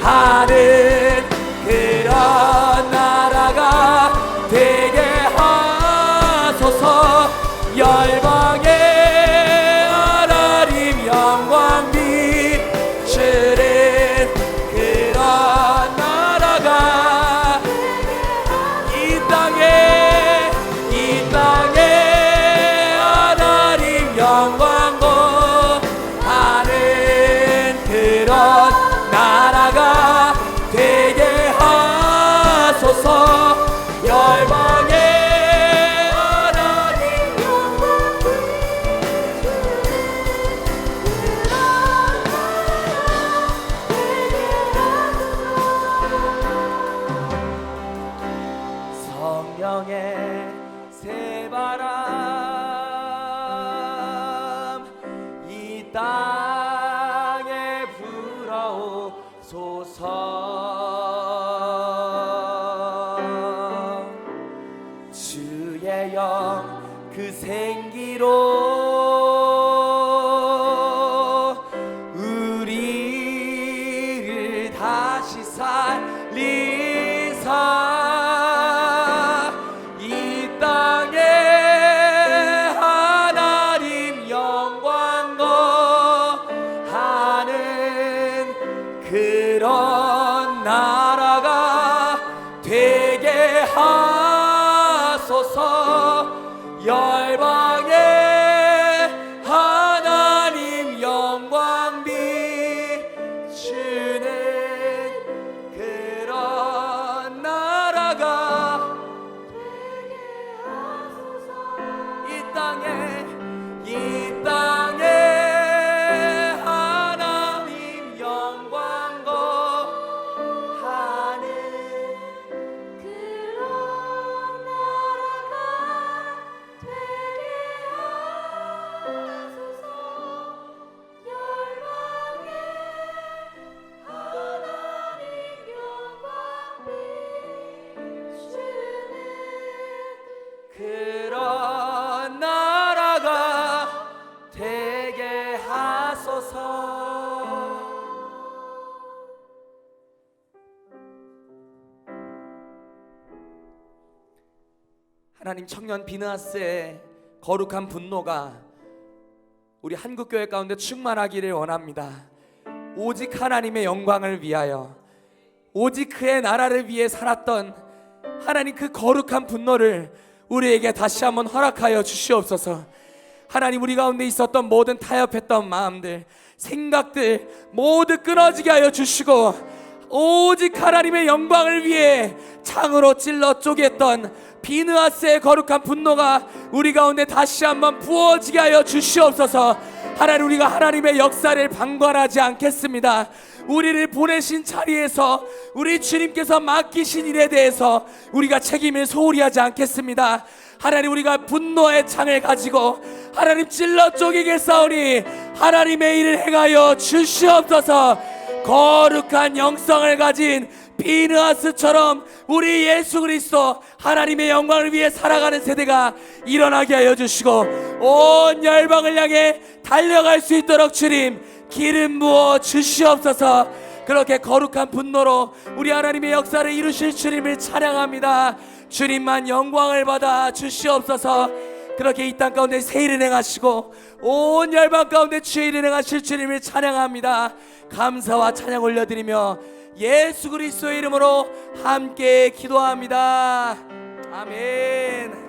거하는 그런 나라가 되게 하소서. 열방의 하나님 영광 비추는 그런 나라가 이 땅에 하나님 영광 거하는 그런 나라가 되게 하소서. 열방의 하나님 성령의 새바람 이 땅에 불어오소서. 주의 영 그 생기로 우리를 다시 살리사 이 땅에 하나님 영광 거하는 그런 나라가 되게 하소서. 열방의 하나님 영광 비추는 그런 나라가 되게 하소서. 이 땅에 하나님 영광 거하는 그런 나라가 되게 하소서. 열방의 하나님 영광 비추는 그런 나라가 되게 하소서. 하나님, 청년 비느하스의 거룩한 분노가 우리 한국교회 가운데 충만하기를 원합니다. 오직 하나님의 영광을 위하여, 오직 그의 나라를 위해 살았던 하나님 그 거룩한 분노를 우리에게 다시 한번 허락하여 주시옵소서. 하나님, 우리 가운데 있었던 모든 타협했던 마음들, 생각들 모두 끊어지게 하여 주시고, 오직 하나님의 영광을 위해 창으로 찔러 쪼갰던 비느하스의 거룩한 분노가 우리 가운데 다시 한번 부어지게 하여 주시옵소서. 하나님, 우리가 하나님의 역사를 방관하지 않겠습니다. 우리를 보내신 자리에서 우리 주님께서 맡기신 일에 대해서 우리가 책임을 소홀히 하지 않겠습니다. 하나님, 우리가 분노의 창을 가지고 하나님 찔러 쪼개게 싸우니 하나님의 일을 행하여 주시옵소서. 거룩한 영성을 가진 비느하스처럼 우리 예수 그리스도 하나님의 영광을 위해 살아가는 세대가 일어나게 하여 주시고, 온 열방을 향해 달려갈 수 있도록 주님 기름 부어 주시옵소서. 그렇게 거룩한 분노로 우리 하나님의 역사를 이루실 주님을 찬양합니다. 주님만 영광을 받아 주시옵소서. 그렇게 이 땅 가운데 새 일을 행하시고 온 열방 가운데 주의 일을 행하실 주님을 찬양합니다. 감사와 찬양 올려드리며 예수 그리스도의 이름으로 함께 기도합니다. 아멘.